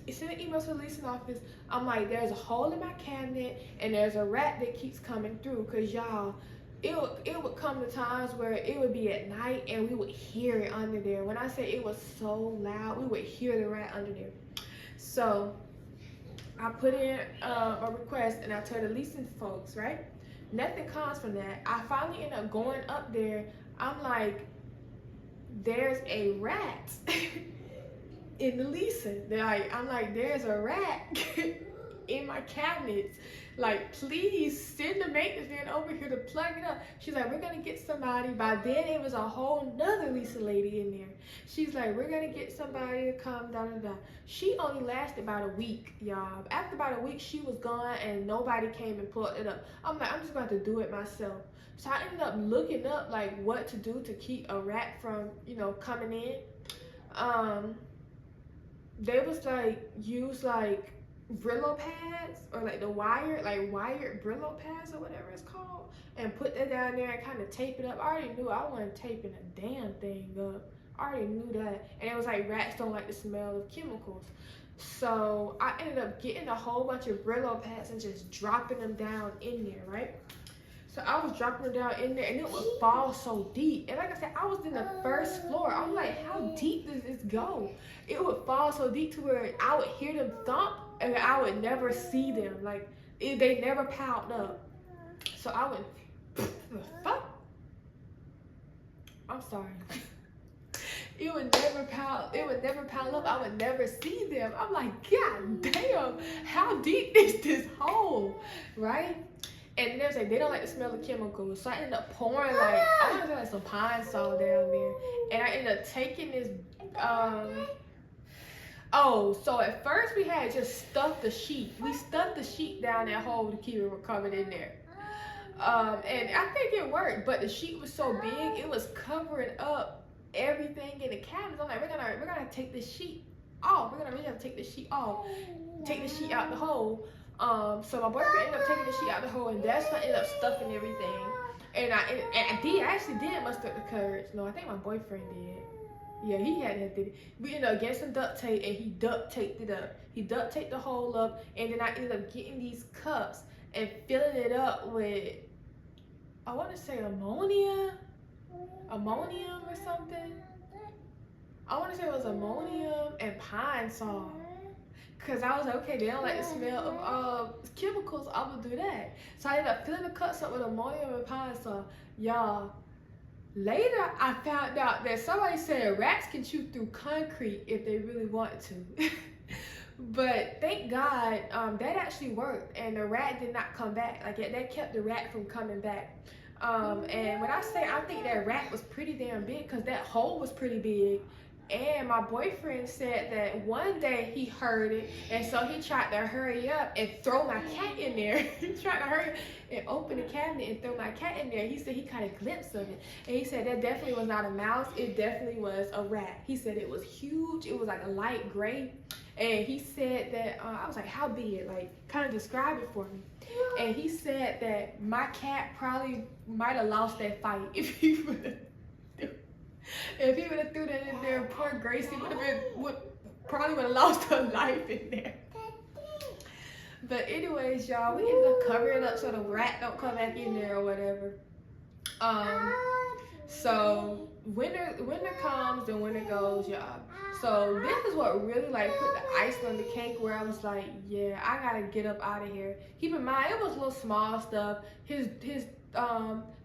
sent an email to the leasing office. I'm like, there's a hole in my cabinet, and there's a rat that keeps coming through. Cause y'all, it would come to times where it would be at night, and we would hear it under there. When I say it was so loud, we would hear the rat under there. So I put in a request, and I told the leasing folks, right? Nothing comes from that. I finally end up going up there. I'm like, there's a rat in the leasing. I'm like, there's a rat in my cabinets. Like, please send the maintenance man over here to plug it up. She's like, we're gonna get somebody. By then it was a whole nother leasing lady in there. She's like, we're gonna get somebody to come, da da da. She only lasted about a week, y'all. After about a week, she was gone and nobody came and pulled it up. I'm like, I'm just going to do it myself. So I ended up looking up like what to do to keep a rat from, coming in. They was like, use like Brillo pads, or like wired Brillo pads or whatever it's called, and put that down there and kind of tape it up. I already knew I wasn't taping a damn thing up. I already knew that. And it was like, rats don't like the smell of chemicals. So I ended up getting a whole bunch of Brillo pads and just dropping them down in there, right? So I was dropping them down in there, and it would fall so deep. And like I said, I was in the first floor. I'm like, how deep does this go? It would fall so deep to where I would hear them thump, and I would never see them. Like, they never piled up. So I went, fuck. I'm sorry. It would never pile up. I would never see them. I'm like, God damn, how deep is this hole, right? And they was like, they don't like the smell of chemicals. So I ended up pouring like some Pine Sol down there. And I ended up taking this, so at first we had just stuffed the sheet. We stuffed the sheet down that hole to keep it from coming in there. And I think it worked, but the sheet was so big, it was covering up everything in the cabinets. I'm like, we're gonna take the sheet off. We're gonna really have to take the sheet off. Take the sheet out the hole. So my boyfriend ended up taking the sheet out the hole, and that's when I ended up stuffing everything. And I actually did muster up the courage. No, I think my boyfriend did. Yeah, he had that did it. We ended up getting some duct tape, and he duct taped it up. He duct taped the hole up, and then I ended up getting these cups and filling it up with, I want to say ammonium or something. I want to say it was ammonium and Pine Sol. Cause I was like, okay, they don't like the smell of chemicals, I'm gonna do that. So I ended up filling the cups up with ammonium and Pine Sol. Y'all, later I found out that somebody said rats can chew through concrete if they really wanted to. But thank God, that actually worked, and the rat did not come back. Like, that kept the rat from coming back. And when I say I think that rat was pretty damn big, because that hole was pretty big. And my boyfriend said that one day he heard it, and so he tried to hurry up and throw my cat in there. He tried to hurry and open the cabinet and throw my cat in there. He said he caught a glimpse of it, and he said that definitely was not a mouse. It definitely was a rat. He said it was huge. It was like a light gray, and he said that I was like, how big? Like, kind of describe it for me. And he said that my cat probably might have lost that fight if he would have. If he would have threw that in there, poor Gracie probably would have lost her life in there. But anyways, y'all, we ended up covering it up so the rat don't come back in there or whatever. So winter comes and winter goes, y'all. So this is what really like put the icing on the cake, where I was like, yeah, I gotta get up out of here. Keep in mind, it was little small stuff. His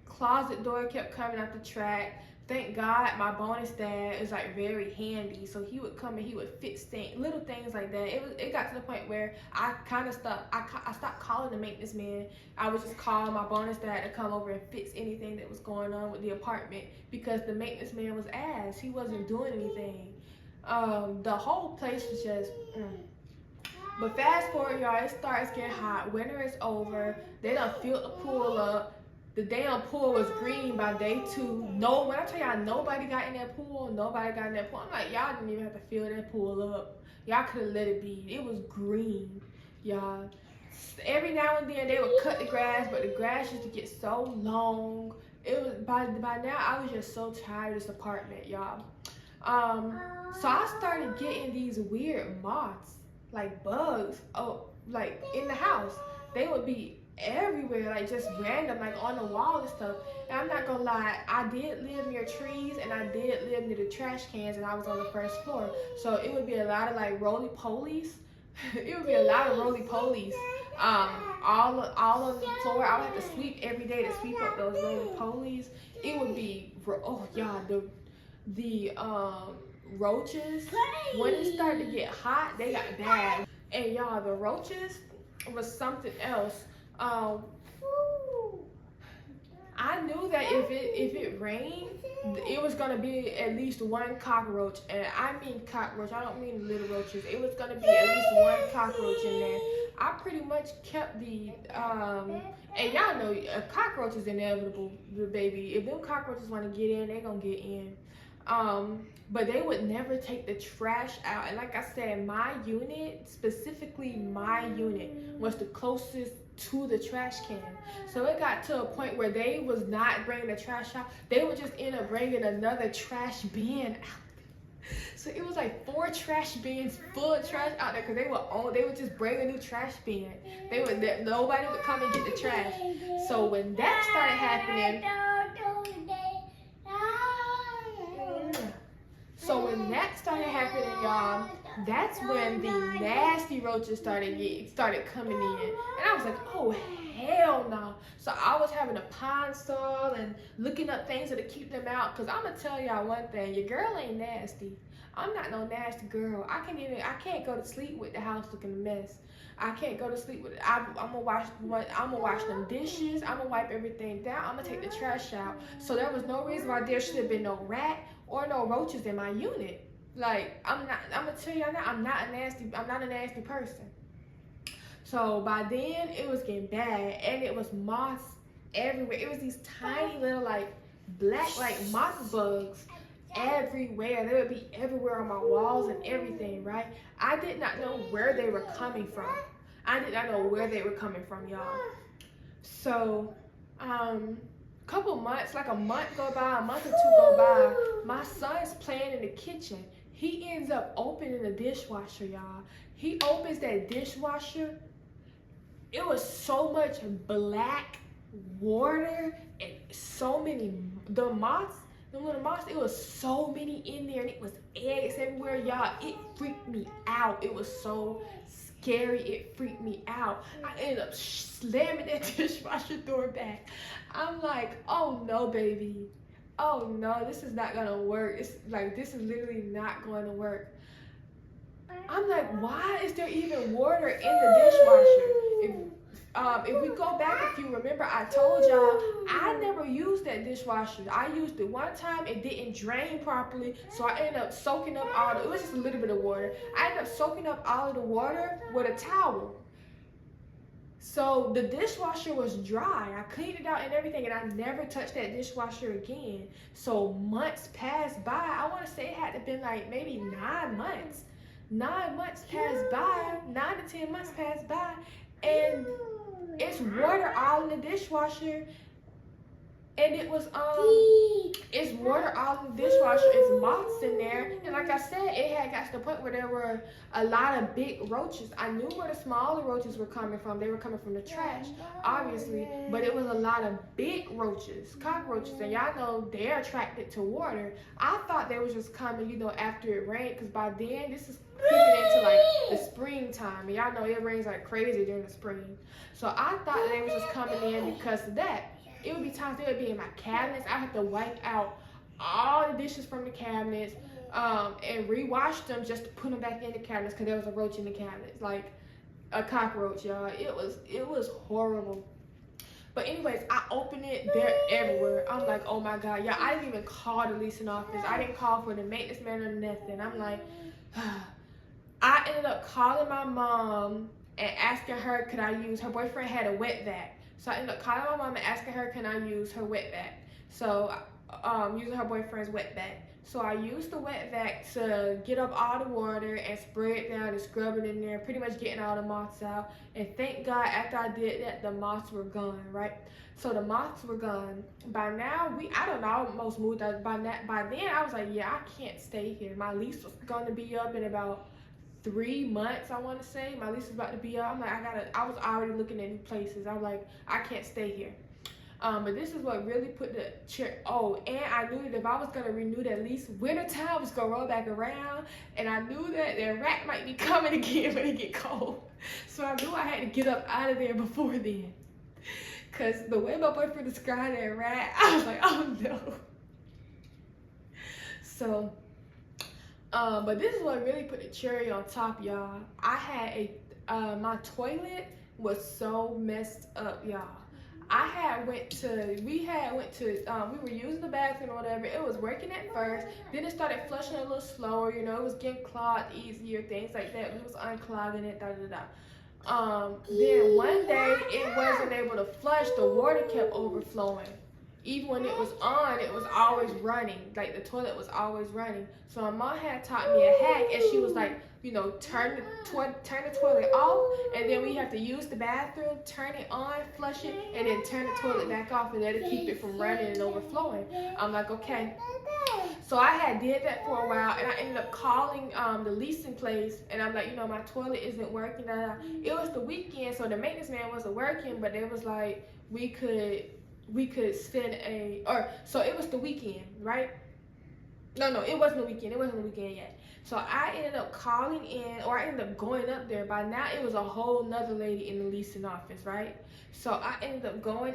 closet door kept coming out the track. Thank God my bonus dad is like very handy, so he would come and he would fix little things like that. It got to the point where I kind of stopped. I stopped calling the maintenance man. I would just call my bonus dad to come over and fix anything that was going on with the apartment, because the maintenance man was ass. He wasn't doing anything. The whole place was just. But fast forward, y'all, it starts getting hot. Winter is over. They done filled the pool up. The damn pool was green by day 2. No, when I tell y'all nobody got in that pool, nobody got in that pool. I'm like, y'all didn't even have to fill that pool up. Y'all could have let it be. It was green, y'all. Every now and then they would cut the grass, but the grass used to get so long. It was by now I was just so tired of this apartment, y'all. So I started getting these weird moths, like bugs, like in the house. They would be everywhere, like just random, like on the wall and stuff. And I'm not gonna lie, I did live near trees and I did live near the trash cans, and I was on the first floor, so it would be a lot of like roly-polies. It would be a lot of roly-polies all on the floor. I would have to sweep every day to sweep up those roly-polies. It would be, oh yeah, the roaches, when it started to get hot, they got bad. And y'all, the roaches was something else. I knew that if it rained, it was gonna be at least one cockroach, and I mean cockroach. I don't mean little roaches. It was gonna be at least one cockroach in there. I pretty much kept the and y'all know a cockroach is inevitable, baby. If them cockroaches want to get in, they gonna get in. But they would never take the trash out. And like I said, my unit, specifically my unit, was the closest to the trash can. So it got to a point where they was not bringing the trash out. They would just end up bringing another trash bin out. So it was like 4 trash bins full of trash out there, because they would just bring a new trash bin. Nobody would come and get the trash. So when that started happening, y'all, that's when the nasty roaches started coming in, and I was like, oh hell no. So I was having a pine saw and looking up things to keep them out, because I'm gonna tell y'all one thing, your girl ain't nasty. I'm not no nasty girl. I can't go to sleep with the house looking a mess. I can't go to sleep with it. I'm gonna wash them dishes. I'm gonna wipe everything down. I'm gonna take the trash out. So there was no reason why there should have been no rat or no roaches in my unit. Like, I'm gonna tell y'all now, I'm not a nasty person. So by then it was getting bad, and it was moths everywhere. It was these tiny little like black like moth bugs everywhere. They would be everywhere on my walls and everything, right? I did not know where they were coming from. Y'all. So couple months, like a month go by, a month or 2 go by, my son's playing in the kitchen. He ends up opening the dishwasher, y'all. He opens that dishwasher. It was so much black water and so many, the little moths, it was so many in there, and it was eggs everywhere, y'all. It freaked me out. It was so scary. It freaked me out. I ended up slamming that dishwasher door back. I'm like, oh no, baby. Oh no, this is not gonna work. It's like, this is literally not going to work. I'm like, why is there even water in the dishwasher? If we go back, if you remember, I told y'all I never used that dishwasher. I used it one time, it didn't drain properly, so I ended up soaking up it was just a little bit of water. I ended up soaking up all of the water with a towel. So the dishwasher was dry. I cleaned it out and everything, and I never touched that dishwasher again. So months passed by. I want to say it had to been like maybe 9 months. 9 months passed by, 9 to 10 months passed by, and it's water all in the dishwasher. And it was It's water all in the dishwasher. It's moths in there. And like I said, it had got to the point where there were a lot of big roaches. I knew where the smaller roaches were coming from. They were coming from the trash, obviously. But it was a lot of big roaches, cockroaches. And y'all know they're attracted to water. I thought they was just coming, after it rained. Because by then, this is creeping into like the springtime. And y'all know it rains like crazy during the spring. So I thought they was just coming in because of that. It would be times they would be in my cabinets. I had to wipe out all the dishes from the cabinets and rewash them just to put them back in the cabinets because there was a roach in the cabinets, like a cockroach, y'all. It was horrible. But anyways, I opened it, they're everywhere. I'm like, oh my God, y'all, I didn't even call the leasing office. I didn't call for the maintenance man or nothing. I'm like, I ended up calling my mom and asking her, could I use, her boyfriend had a wet vac. So I ended up calling my mom and asking her, can I use her wet vac? So, using her boyfriend's wet vac. So I used the wet vac to get up all the water and spray it down and scrub it in there, pretty much getting all the moths out. And thank God, after I did that, the moths were gone, right? So the moths were gone. By now, I don't know, I almost moved out. By then, I was like, yeah, I can't stay here. My lease was going to be up in about 3 months, I want to say. My lease is about to be up. I'm like, I was already looking at new places. I was like, I can't stay here. But this is what really put the chair. Oh, and I knew that if I was going to renew that lease, wintertime was going to roll back around. And I knew that the rat might be coming again when it get cold. So I knew I had to get up out of there before then. Because the way my boyfriend described that rat, I was like, oh no. So, but this is what really put the cherry on top, y'all. I had my toilet was so messed up, y'all. We were using the bathroom or whatever. It was working at first. Then it started flushing a little slower, it was getting clogged easier, things like that. We was unclogging it, Then one day it wasn't able to flush. The water kept overflowing. Even when it was on, it was always running. Like the toilet was always running. So my mom had taught me a hack, and she was like, turn the toilet off, and then we have to use the bathroom, turn it on, flush it, and then turn the toilet back off and let it keep it from running and overflowing. I'm like, okay. So I did that for a while, and I ended up calling the leasing place, and I'm like, my toilet isn't working. It was the weekend, so the maintenance man wasn't working, but it was like we could send so it was the weekend, right? No, it wasn't the weekend. It wasn't the weekend yet. So I ended up calling in, or I ended up going up there. By now, it was a whole nother lady in the leasing office, right? So I ended up going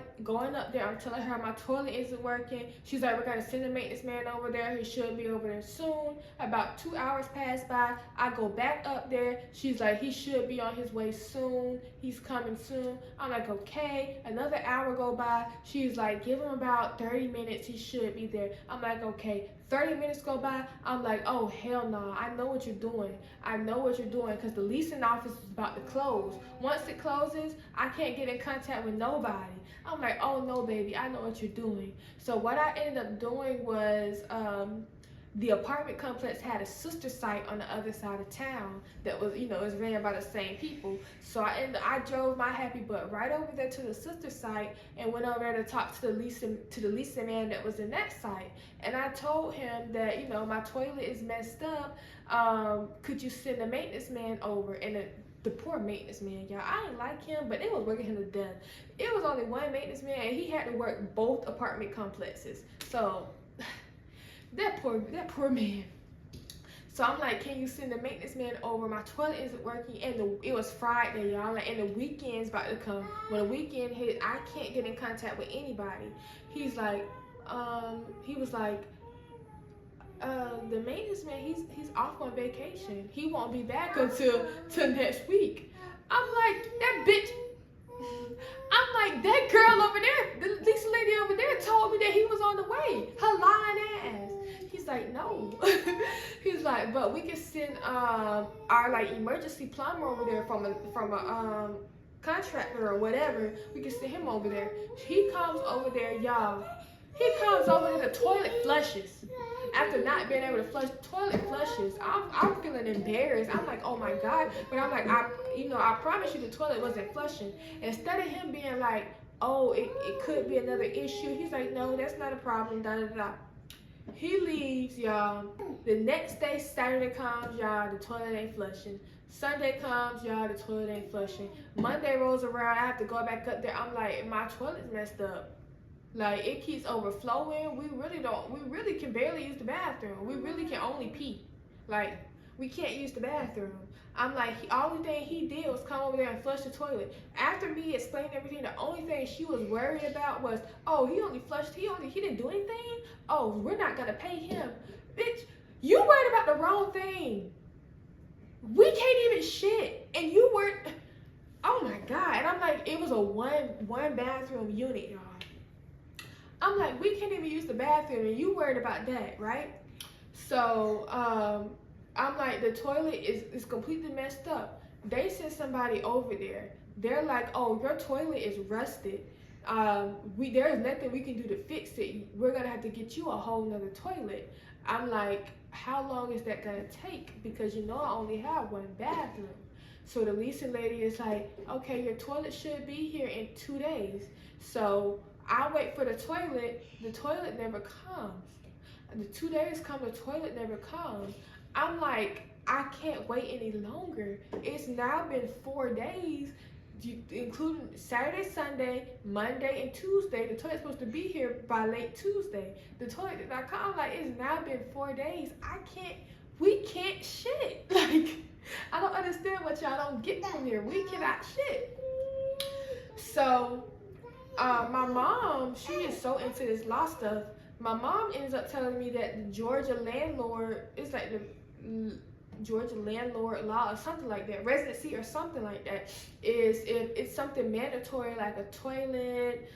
up there. I'm telling her my toilet isn't working. She's like, we're gonna send the maintenance man over there. He should be over there soon. About 2 hours pass by. I go back up there. She's like, he should be on his way soon. He's coming soon. I'm like, okay. Another hour go by. She's like, give him about 30 minutes. He should be there. I'm like, okay. 30 minutes go by, I'm like, oh, hell no, I know what you're doing. I know what you're doing because the leasing office is about to close. Once it closes, I can't get in contact with nobody. I'm like, oh, no, baby, I know what you're doing. So what I ended up doing was the apartment complex had a sister site on the other side of town that was, was ran by the same people. So I drove my happy butt right over there to the sister site and went over there to talk to the leasing man that was in that site. And I told him that, my toilet is messed up. Could you send the maintenance man over? And the poor maintenance man, y'all, I didn't like him, but it was working him to death. It was only one maintenance man, and he had to work both apartment complexes. So that poor man. So I'm like, can you send the maintenance man over? My toilet isn't working, and it was Friday, y'all. Like, and the weekend's about to come. When the weekend hit, I can't get in contact with anybody. He's like, he was like, the maintenance man, he's off on vacation. He won't be back until next week. I'm like, that bitch. I'm like, that girl over there, the leasing lady over there told me that he was on the way. Her lying ass. He's like, no. He's like, but we can send our emergency plumber over there from a contractor or whatever. We can send him over there. He comes over there, y'all. He comes over there, the toilet flushes. After not being able to flush, toilet flushes. I'm feeling embarrassed. I'm like, oh my God. But I'm like, I promise you the toilet wasn't flushing. Instead of him being like, oh, it could be another issue, he's like, no, that's not a problem, da da da. He leaves, y'all. The next day, Saturday comes, y'all, the toilet ain't flushing. Sunday comes, y'all, the toilet ain't flushing. Monday rolls around, I have to go back up there. I'm like, my toilet's messed up. Like, it keeps overflowing. We really can barely use the bathroom. We really can only pee. Like, we can't use the bathroom. I'm like, only thing he did was come over there and flush the toilet. After me explaining everything, the only thing she was worried about was, oh, he didn't do anything? Oh, we're not gonna pay him. Bitch, you worried about the wrong thing. We can't even shit. And you worried, oh my God. And I'm like, it was a one bathroom unit, y'all. I'm like, we can't even use the bathroom and you worried about that, right? So, I'm like, the toilet is completely messed up. They sent somebody over there. They're like, oh, your toilet is rusted. There's nothing we can do to fix it. We're gonna have to get you a whole nother toilet. I'm like, how long is that gonna take? Because you know I only have one bathroom. So the leasing lady is like, okay, your toilet should be here in 2 days. So I wait for the toilet never comes. The 2 days come, the toilet never comes. I'm like, I can't wait any longer. It's now been 4 days, including Saturday, Sunday, Monday, and Tuesday. The toilet's supposed to be here by late Tuesday. The toilet did not come. Like, it's now been 4 days. We can't shit. Like, I don't understand what y'all don't get from here. We cannot shit. So, my mom, she is so into this law stuff. My mom ends up telling me that the Georgia landlord, it's like the Georgia landlord law or something like that, residency or something like that, is if it's something mandatory like a toilet,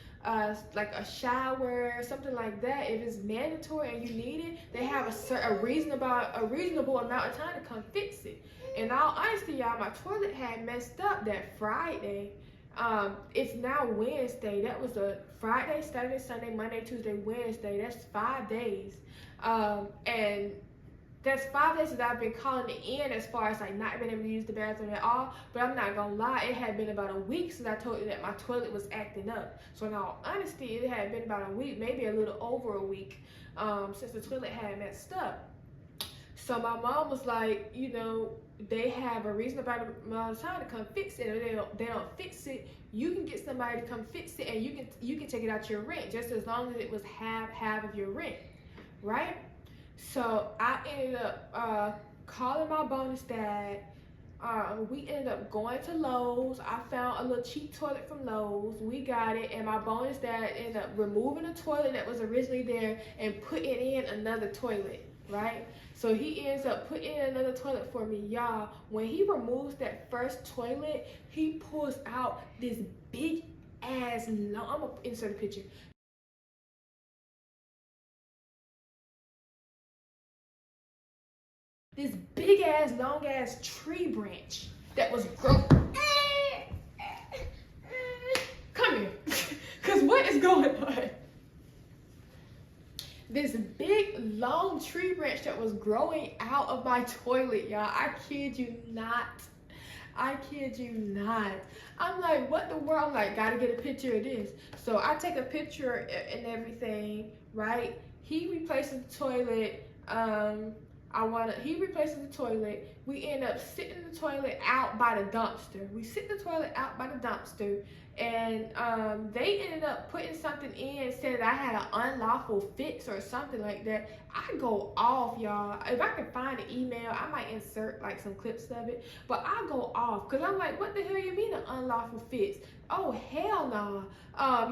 like a shower, something like that, if it's mandatory and you need it, they have a reasonable amount of time to come fix it. In all honesty, y'all, my toilet had messed up that Friday. It's now Wednesday. That was a Friday, Saturday, Sunday, Monday, Tuesday, Wednesday. That's 5 days. And that's 5 days that I've been calling it in as far as like not being able to use the bathroom at all. But I'm not gonna lie, it had been about a week since I told you that my toilet was acting up. So in all honesty, it had been about a week, maybe a little over a week, since the toilet had messed up. So my mom was like, you know, they have a reasonable amount of time to come fix it. If they don't fix it, you can get somebody to come fix it, and you can take it out your rent, just as long as it was half of your rent, right? So I ended up calling my bonus dad. We ended up going to Lowe's. I found a little cheap toilet from Lowe's. We got it, and my bonus dad ended up removing the toilet that was originally there and putting in another toilet, right? So he ends up putting in another toilet for me, y'all. When he removes that first toilet, he pulls out this big ass, I'm gonna insert a picture. This big ass, long ass tree branch that was growing. Come here, cause what is going on? This big long tree branch that was growing out of my toilet, y'all. I kid you not. I'm like, what the world? I'm like, gotta get a picture of this. So I take a picture and everything, right? He replaces the toilet. He replaces the toilet. We end up sitting the toilet out by the dumpster. We sit the toilet out by the dumpster, and they ended up putting something in, said I had an unlawful fix or something like that. I go off, y'all. If I can find an email, I might insert like some clips of it, but I go off because I'm like, what the hell you mean an unlawful fix? Oh, hell no.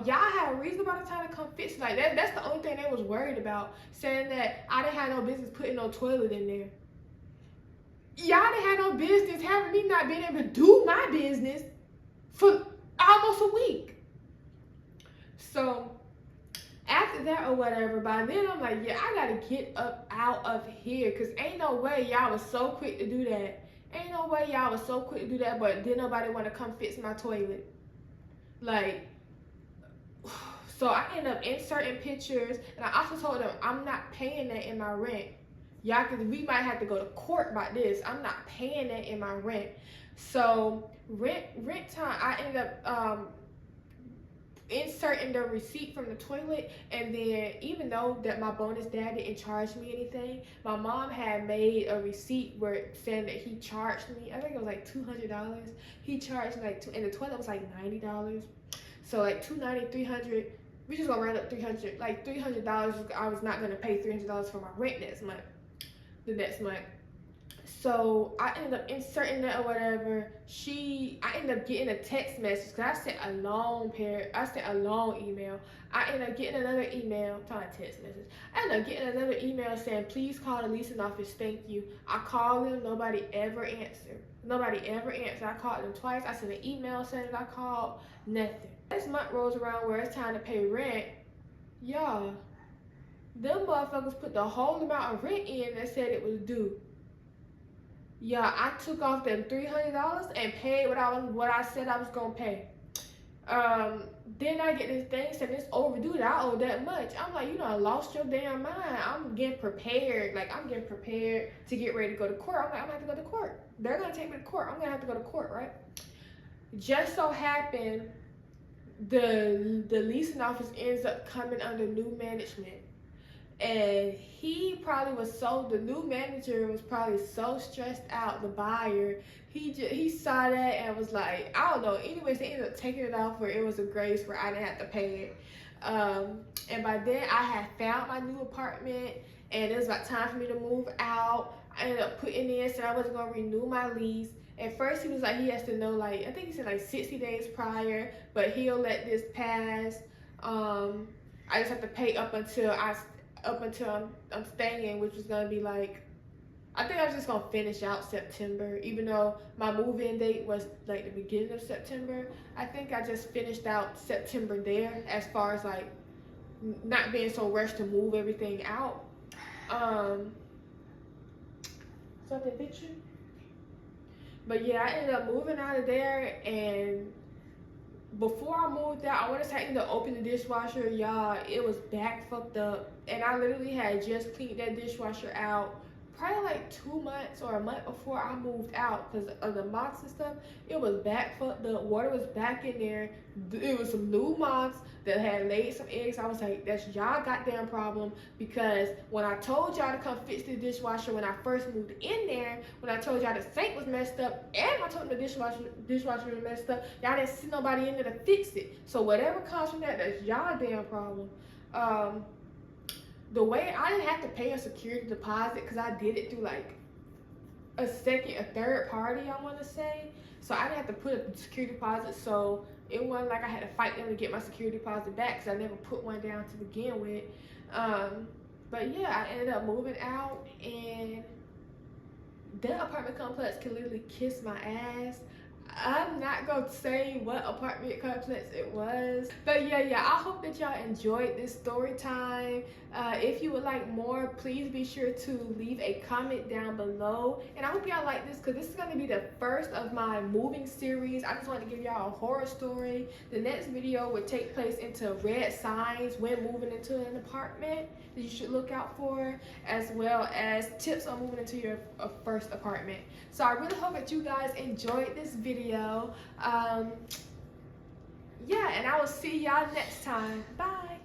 Y'all had a reasonable amount of time to come fix it. Like that's the only thing they was worried about, saying that I didn't have no business putting no toilet in there. Y'all didn't have no business having me not being able to do my business for almost a week. So after that or whatever, by then I'm like, yeah, I gotta get up out of here, because ain't no way y'all was so quick to do that. Ain't no way y'all was so quick to do that, but didn't nobody want to come fix my toilet. Like, so I ended up inserting pictures, and I also told them I'm not paying that in my rent. Y'all, because we might have to go to court about this. I'm not paying that in my rent. So rent time, I ended up inserting the receipt from the toilet, and then even though that my bonus dad didn't charge me anything, my mom had made a receipt where saying that he charged me, I think it was like $200. He charged me like and the toilet was like $90. So like $290, $300, we just gonna round up 300, like $300. I was not gonna pay $300 for my rent the next month. So I ended up inserting that or whatever. I ended up getting a text message because I sent a long email. I ended up getting another email, not a text message. I ended up getting another email saying, please call the leasing office, thank you. I called them, nobody ever answered. I called them twice. I sent an email saying that I called, nothing. This month rolls around where it's time to pay rent. Y'all, them motherfuckers put the whole amount of rent in that said it was due. Yeah, I took off them $300 and paid what I said I was gonna pay. Then I get this thing saying it's overdue that I owe that much. I'm like, you know, I lost your damn mind. I'm getting prepared. Like, I'm getting prepared to get ready to go to court. I'm like, I'm gonna have to go to court. They're gonna take me to court. I'm gonna have to go to court, right? Just so happened, the leasing office ends up coming under new management. And the new manager was probably so stressed out, the buyer, he saw that and was like, I don't know, anyways, they ended up taking it off where it was a grace where I didn't have to pay it. And by then I had found my new apartment and it was about time for me to move out. I ended up putting in, said I wasn't gonna renew my lease. At first he was like, he has to know, like, I think he said like 60 days prior, but he'll let this pass. I just have to pay up until I'm staying, which is gonna be like, I think I was just gonna finish out September, even though my move-in date was like the beginning of September. I think I just finished out September there, as far as like not being so rushed to move everything out. Something picture. But yeah, I ended up moving out of there, and before I moved out, I want to say I ended up opening the dishwasher, y'all. It was back fucked up, and I literally had just cleaned that dishwasher out probably like 2 months or a month before I moved out because of the moths and stuff. It was back fucked up. Water was back in there. It was some new moths that had laid some eggs. I was like, that's y'all goddamn problem, because when I told y'all to come fix the dishwasher when I first moved in there, when I told y'all the sink was messed up and I told them the dishwasher was messed up, y'all didn't see nobody in there to fix it. So whatever comes from that, that's y'all damn problem. The way I didn't have to pay a security deposit because I did it through like a third party, I want to say. So I didn't have to put a security deposit, so it wasn't like I had to fight them to get my security deposit back because I never put one down to begin with. But yeah, I ended up moving out, and that apartment complex can literally kiss my ass. I'm not gonna say what apartment complex it was, but yeah, I hope that y'all enjoyed this story time. If you would like more, please be sure to leave a comment down below, and I hope y'all like this because this is going to be the first of my moving series. I just wanted to give y'all a horror story. The next video would take place into red signs when moving into an apartment that you should look out for, as well as tips on moving into your first apartment. So I really hope that you guys enjoyed this video. Yeah, and I will see y'all next time. Bye.